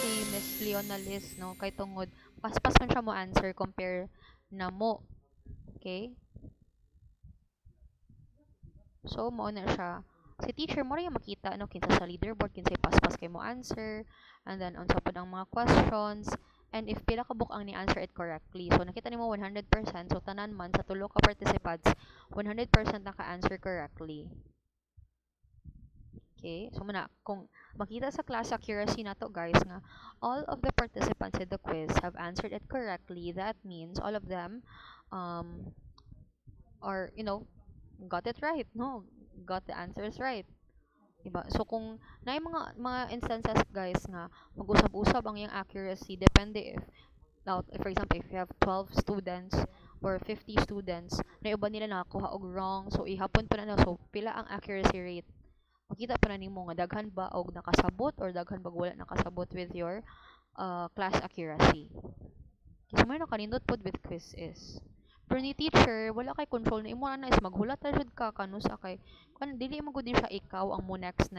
si Miss Leona Liz, no, kay tungod paspas man siya mo answer compare na mo. Okay? So, mo na siya. Si teacher mo rin yung makita, no, kinsa sa leaderboard, kinsay paspas kay mo answer, and then, on top ang mga questions, and if pila ka book ang ni-answer it correctly. So, nakita nimo 100%, so tanan man sa tulo ka participants, 100% naka-answer correctly. Okay? So, muna, kung makita sa class accuracy na to, guys, nga, all of the participants in the quiz have answered it correctly. That means all of them, or, got it right, no? Got the answers right. Diba? So, kung na yung mga instances, guys, nga, mag-usab-usab ang yung accuracy, depende if, now, for example, if you have 12 students or 50 students, na iba nila nakakuha og wrong, so ihapon pa na, so pila ang accuracy rate. Makita pa na nimo nga daghan ba og nakasabot or daghan ba wala nakasabot with your class accuracy. So, may nakanindot pod with quiz is. Pero ni teacher, wala kay control na imo na is maghulat ta jud ka kanusa kay kun dili mo gud siya ikaw ang mo next.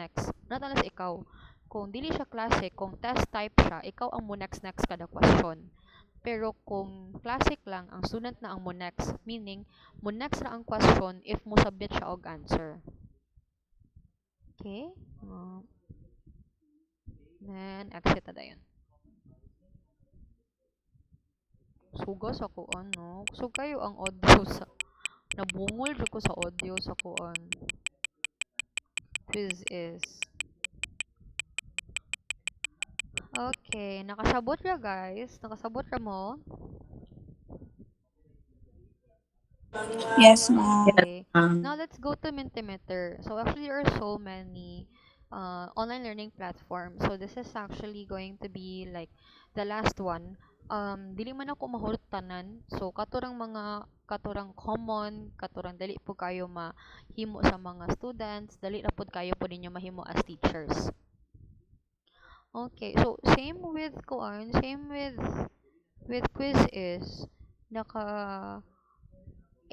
Not unless ikaw. Kung dili siya classic, kung test type siya, ikaw ang mo next kada question. Pero kung classic lang, ang student na ang mo next, meaning mo next na ang question if mo submit siya og answer. Okay? Then exit na dayon. Suga sa kuan, no? So kayo ang audio sa nabungol jud ko sa audio sa kuan. Quiz is. Okay, nakasabot ra, guys. Nakasabot ra mo. Yes, ma'am. Okay. Now let's go to Mentimeter. So actually there are so many online learning platforms. So this is actually going to be like the last one. Dili man ako mahurot tanan. So katurang common, katurang dali po kayo mahimo sa mga students, dali ra pud kayo po ninyo mahimo as teachers. Okay, so same with quiz is naka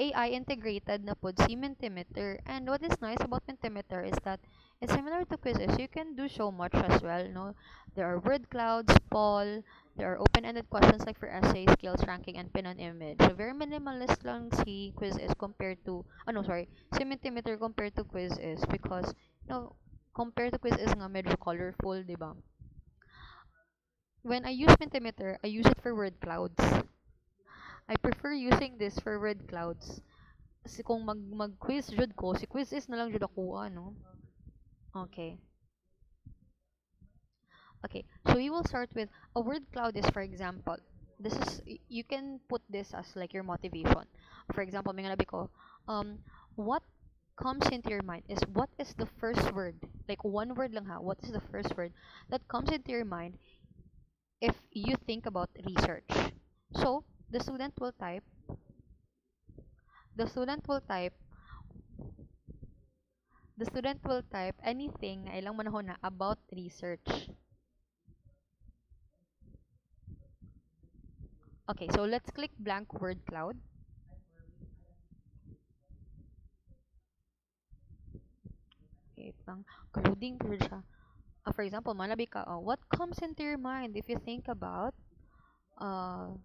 AI integrated na pod si Mentimeter. And what is nice about Mentimeter is that it's similar to quizzes. You can do so much as well, no? There are word clouds, poll, there are open-ended questions like for essay, skills, ranking, and pin on image. So very minimalist lang si quizzes compared to, si Mentimeter compared to quizzes because, compared to quizzes nga medyo colorful, di ba? When I use Mentimeter, I use it for word clouds. I prefer using this for word clouds. Kasi kung mag-quiz jud ko, si quiz is na lang jud ako, no? Okay. Okay, so we will start with a word cloud is, for example, this is you can put this as like your motivation. For example, may nga labi ko, what comes into your mind is what is the first word, like one word lang ha, what is the first word that comes into your mind if you think about research. So the student will type, the student will type, the student will type anything na ilang manahon na about research. Okay, so let's click blank word cloud. Okay, pang loading po siya. For example, manabi ka, what comes into your mind if you think about uh,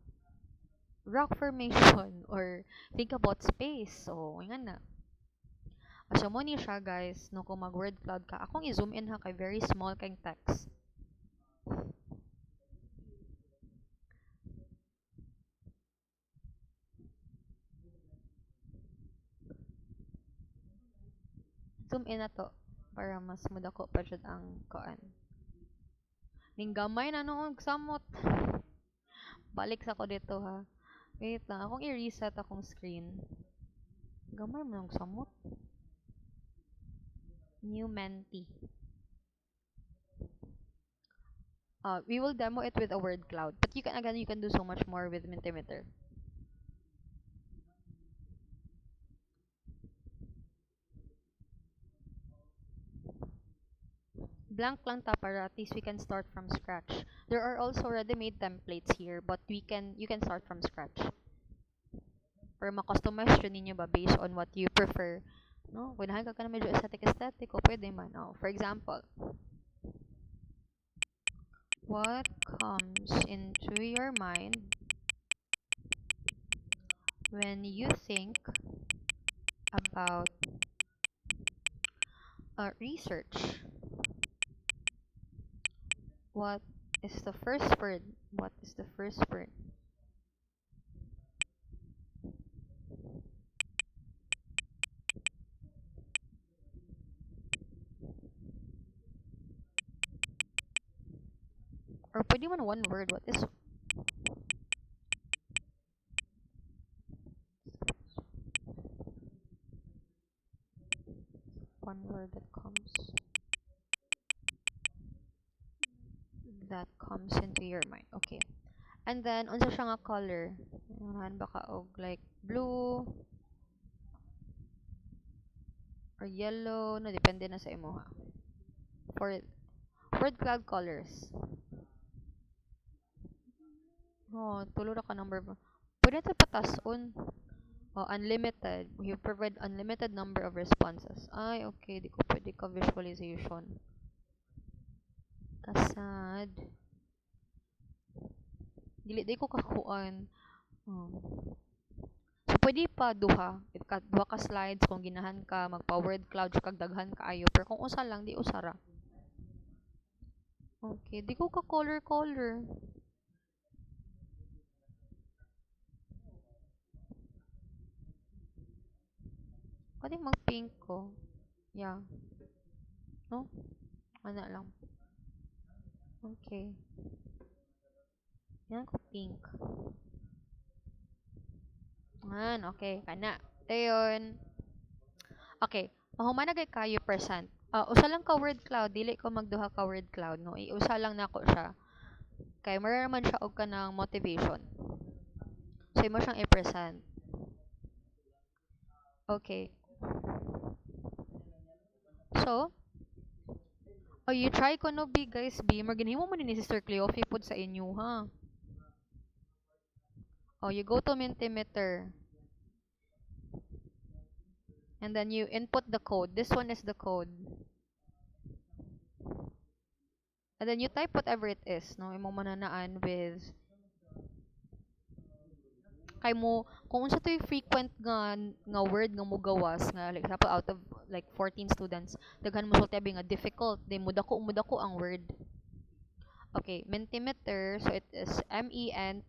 rock formation or think about space? So, nga na. So, mo ni siya, guys, no, kung mag-word cloud ka, akong i-zoom in ha kay very small kang text. Zoom in na to para mas mudako pa jud ang koan. Ning gamay na noon samot. Balik sa ko dito ha. Wait lang, akong i-reset akong screen. Gamay mo ng samot. New Menti. We will demo it with a word cloud, but you can do so much more with Mentimeter. Blank lang ta para at least we can start from scratch. There are also ready-made templates here, but you can start from scratch. Para ma-customize yun ninyo ba based on what you prefer. No? Kung nahan ka na medyo aesthetic, o pwede man. Oh, for example, what comes into your mind when you think about research? What is the first word? What is the first word? Or pwede man one word. What is one word that comes into your mind? Okay. And then, unsa siya nga color? Unahan ba ka og like blue or yellow? No, depende na sa imo ha. For word cloud colors. Oh, tulo ra ka number ba? Pwede ito patason. Oh, unlimited. You provide unlimited number of responses. Ay, okay. Di ko pwede ka visualization. Kasad. Dili, di ko kakuan. Oh. So, pwede pa duha. Duha ka slides kung ginahan ka, magpa-word cloud, kag daghan ka ayo. Pero kung usa lang, di usara. Okay, di ko ka color. Pwede mag-pink ko. Yeah. No? Ano lang. Okay. Yan ko pink. Okay. Kana. Dayon. Okay. Mahuman na kayo percent. Usa lang ka word cloud. Dili ko magduha ka word cloud. No? Usa lang nako siya. Kay maraman siya og kanang motivation. So, imo siyang i-present. Okay. So, you try ko no be guys be. Maginhimo mo ni Sister Cleophie pod sa inyo ha. You go to Mentimeter. And then you input the code. This one is the code. And then you type whatever it is, no? Imo mananaan with kay mo kung unsa toy frequent nga word nga mo gawas nga like example out of like 14 students daghan mo sulti nga difficult di mudako ang word. Okay, Mentimeter, so it is Mentimeter.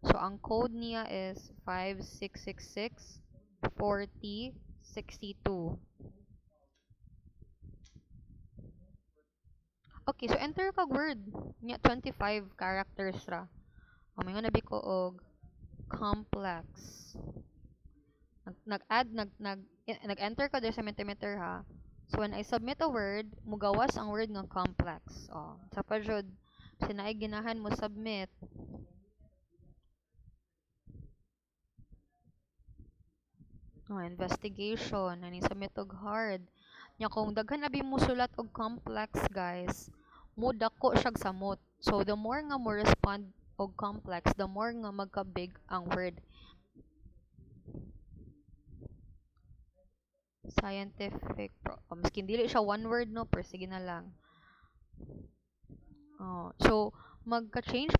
So ang code niya is 5666 40 62. Okay, so enter kag word. Nya 25 characters ra. O may nga nabi ko og complex. Nag-add nag-enter ka there sa Mentimeter ha. So when I submit a word, mugawas ang word nga complex. O, sa pa jud sinaay ginahan mo submit. Oh, investigation, ani submit og hard. Nya kung daghan abi mo sulat og complex, guys, mo dako siya samot. So the more nga mo respond og complex, the more nga magka-big ang word. Scientific, miskin dili siya one word no, pero sige na lang. Oh, so magka-change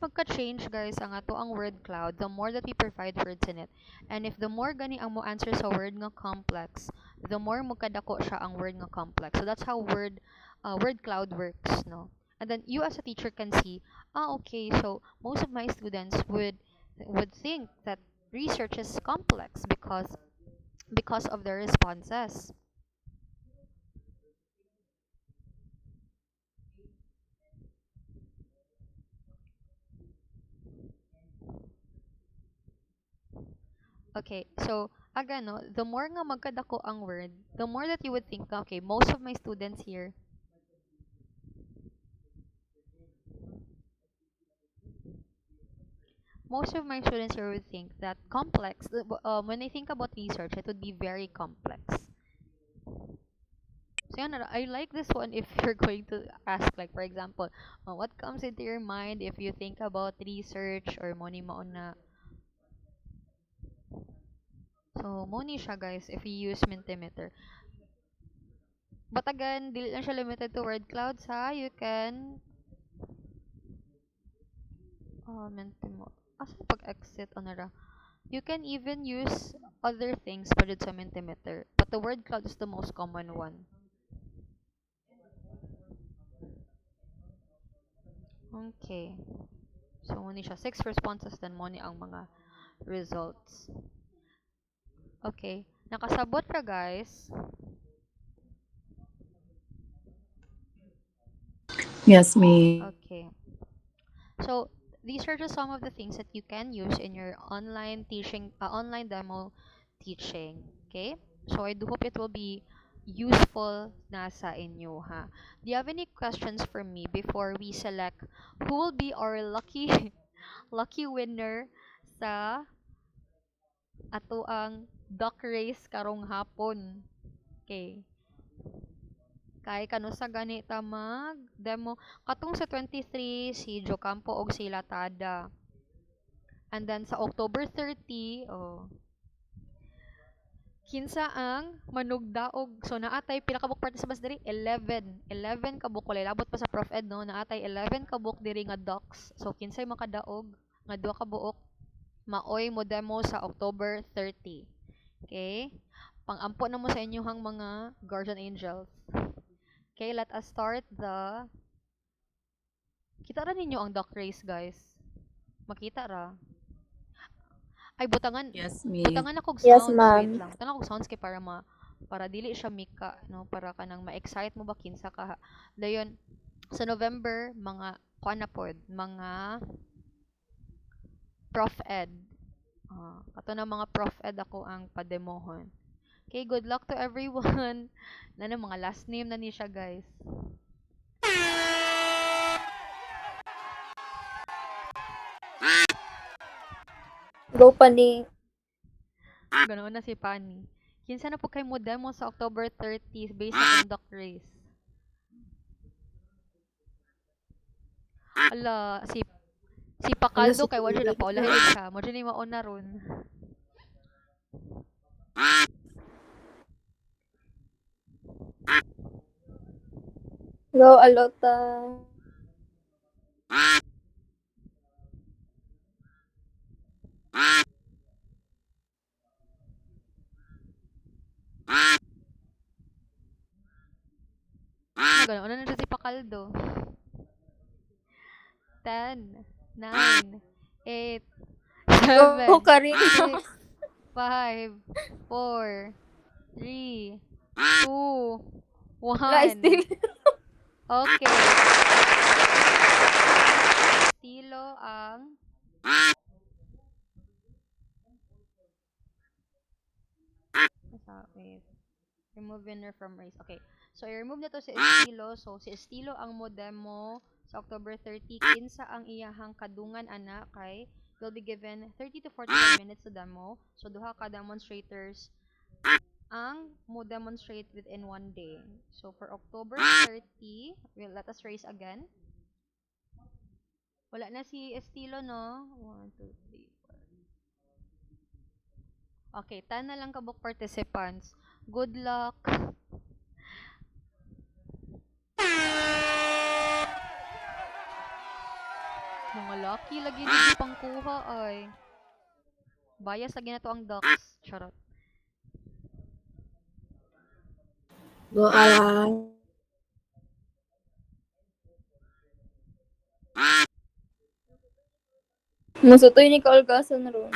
guys ang ato ang word cloud the more that we provide words in it. And if the more gani ang mo answer sa word nga complex, the more magkadako siya ang word nga complex. So that's how word cloud works, no? And then you as a teacher can see, okay, so most of my students would think that research is complex because of their responses. Okay, so again, no, the more nga magkadako ang word, the more that you would think, okay, most of my students here, would think that complex, when they think about research, it would be very complex. So yan, I like this one if you're going to ask, like, for example, what comes into your mind if you think about research or money mauna. So, money siya, guys, if you use Mentimeter. But again, dili lang siya limited to word clouds, ha? You can Mentimeter. Asa pag-exit ano ra? You can even use other things pa jud sa Mentimeter, but the word cloud is the most common one. Okay. So, muna siya. 6 responses, then muna ang mga results. Okay. Nakasabot ka, guys. Yes, me. Okay. So, these are just some of the things that you can use in your online teaching, online demo teaching. Okay? So, I do hope it will be useful na sa inyo, ha? Do you have any questions for me before we select who will be our lucky lucky winner sa ato ang duck race karong hapon? Okay. Kay kano sa ganita mag demo katong sa 23 si Jocampo og si Latada. And then sa October 30, kinsa ang manugdaog. So naatay pila ka book participants diri? 11. 11 ka book walay labot pa sa Prof Ed no. Naatay 11 ka book diri nga docs. So kinsay makadaog nga duha ka buok maoy mo demo sa October 30. Okay? Pang-ampo na mo sa inyohang mga guardian angels. Okay, let us start the kita ra ninyo ang duck race, guys. Makita ra. Ay, butangan. Yes, me. Butangan ako Yes, sounds. ma'am. Wait lang. Butangan ako sounds kay para dili siya mika, no? Para kanang ma-excite mo ba kinsa ka. Dayon sa November mga kuan na pod, mga Prof Ed. Kato na mga Prof Ed ako ang pademohon. Okay, good luck to everyone. Na mga last name na ni siya, guys. Go pa ni. Ganoon na si Pani. Kinsa na po kay mo demo sa October 30 based sa conduct race. Ala, si Pakaldo kay wala na paulahin siya. Mo ni mauna ron. Go, Alota. Ganoon na siya si Pakaldo. 10, 9, 8, Go, 7, Karin. 6, 5, 4, 3, 2, Guys, 1. Okay. Estilo ang wait. Remove winner from race. Okay. So, i-remove na to si Estilo. So, si Estilo ang modemo sa October 30. Kinsa ang iyahang kadungan ana kay will be given 30 to 45 minutes to demo. So, duha ka demonstrators ang mo demonstrate within one day. So, for October 30, let us race again. Wala na si Estilo, no? 1, 2, 3, 4. Okay, 10 na lang kabuk participants. Good luck. Mga lucky lagi dito pangkuha ay. Bias lagi na to ang ducks. Charot. Go alang. Musutoy ni Kaulgason ron.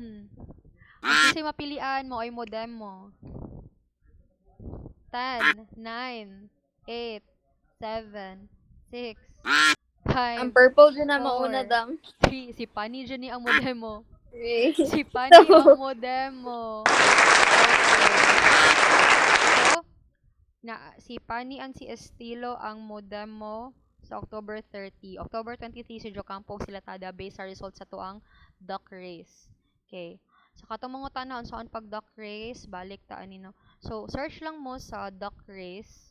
Hmm. Ang kasi mapilian mo ay modem mo. 10, 9, 8, 7, 6, 5, Ang purple din na 4, mauna dam. 3. Si Pani dyan ni ang modem mo. Three. Si Pani ang modem mo. Okay. So, si Pani and si Estilo ang modem mo sa October 30. October 23 si Jocampo sila tada based sa results sa tuang duck race. Okay. So, katong mga tanan saan pag duck race, balik taan nino. So, search lang mo sa duck race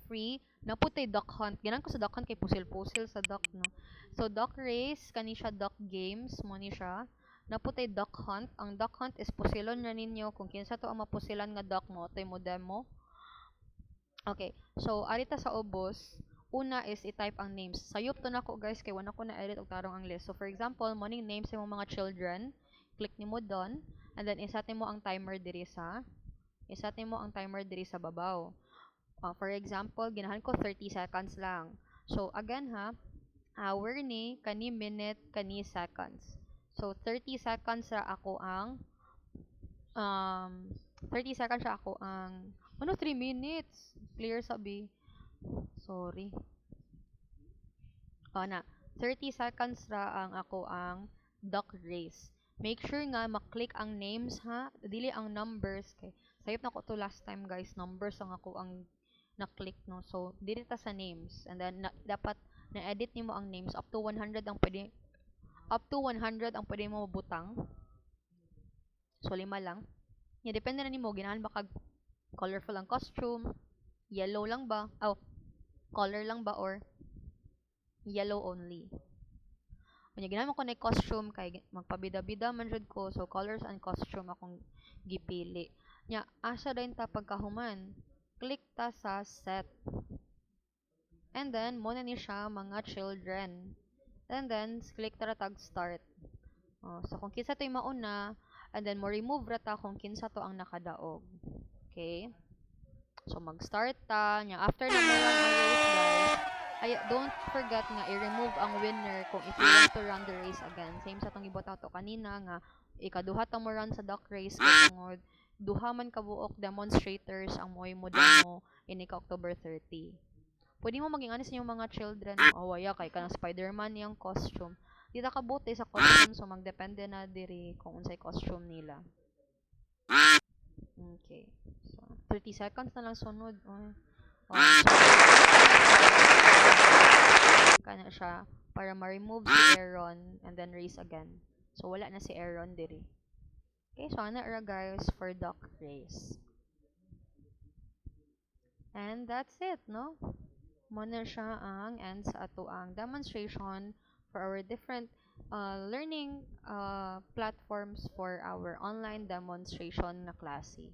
free naputay duck hunt. Ganan ko sa duck hunt kay pusil-pusil sa duck, no. So, duck race kani siya duck games mo ni siya. Naputay duck hunt. Ang duck hunt is pusilon na ninyo kung kinsa to ang mapusilan nga duck mo, tay mo demo. Okay. So, arita sa ubos, una is i-type ang names. Sayop to nako guys kay wala ko na edit og tarong ang list. So for example, morning names sa mga children, click nimo done and then isat nimo ang timer diri sa babaw. For example, ginahan ko 30 seconds lang. So again ha, hour ni kani minute kani seconds. So 30 seconds ra ako ang um 30 seconds ra ako ang 3 minutes. Clear sabi. Sorry. Na 30 seconds ra ang ako ang duck race. Make sure nga maklik ang names ha, dili ang numbers kay sayop na ko to last time guys, numbers ang ako ang na-click no. So dili ta sa names and then dapat na-edit nimo ang names up to 100 ang pwede mo mabutang. So 5 lang. Yeah, depende na nimo ginahan ba kag colorful ang costume, yellow lang ba? Color lang ba or yellow only. Unya ginahan ko na costume kay magpabida-bida man jud ko, so colors and costume akong gipili. Nya asa dayon ta pagkahuman. Click ta sa set. And then mo na ni siya mga children. And then click ta tag start. So kung kinsa to'y mauna, and then mo remove ra ta kung kinsa to ang nakadaog. Okay? So mag-start ta nya after na mo run ang race guys. Don't forget nga i-remove ang winner kung if you want to run the race again. Same sa tong ibota to kanina nga ikaduha ta mo run sa duck race kay tungod duha man kabuok demonstrators ang moy mo demo ini ka October 30. Pwede mo maging honest yung mga children. Waya kay kanang Spider-Man yung costume. Di ta kabuti sa costume so magdepende na diri kung unsay costume nila. Okay. So 30 seconds na lang sunod. Kana siya para ma-remove si Aaron and then race again. So wala na si Aaron diri. Okay, so ana ra guys for duck race. And that's it, no? Mo na siya ang end sa ato ang demonstration for our different learning platforms for our online demonstration na klase.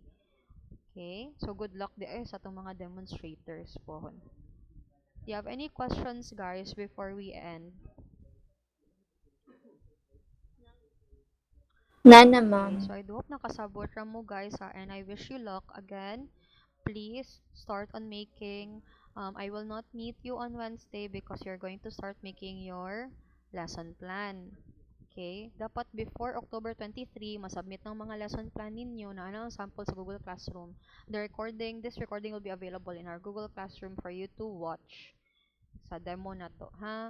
Okay? So good luck di sa atong mga demonstrators po. Do you have any questions guys before we end? Nana, Okay, ma'am. so I do hope nakasabot ra mo guys ha, and I wish you luck again. Please start on making. I will not meet you on Wednesday because you're going to start making your lesson plan. Okay? Dapat before October 23, masubmit ng mga lesson plan ninyo na ano ang sample sa Google Classroom. This recording will be available in our Google Classroom for you to watch sa demo na to, ha?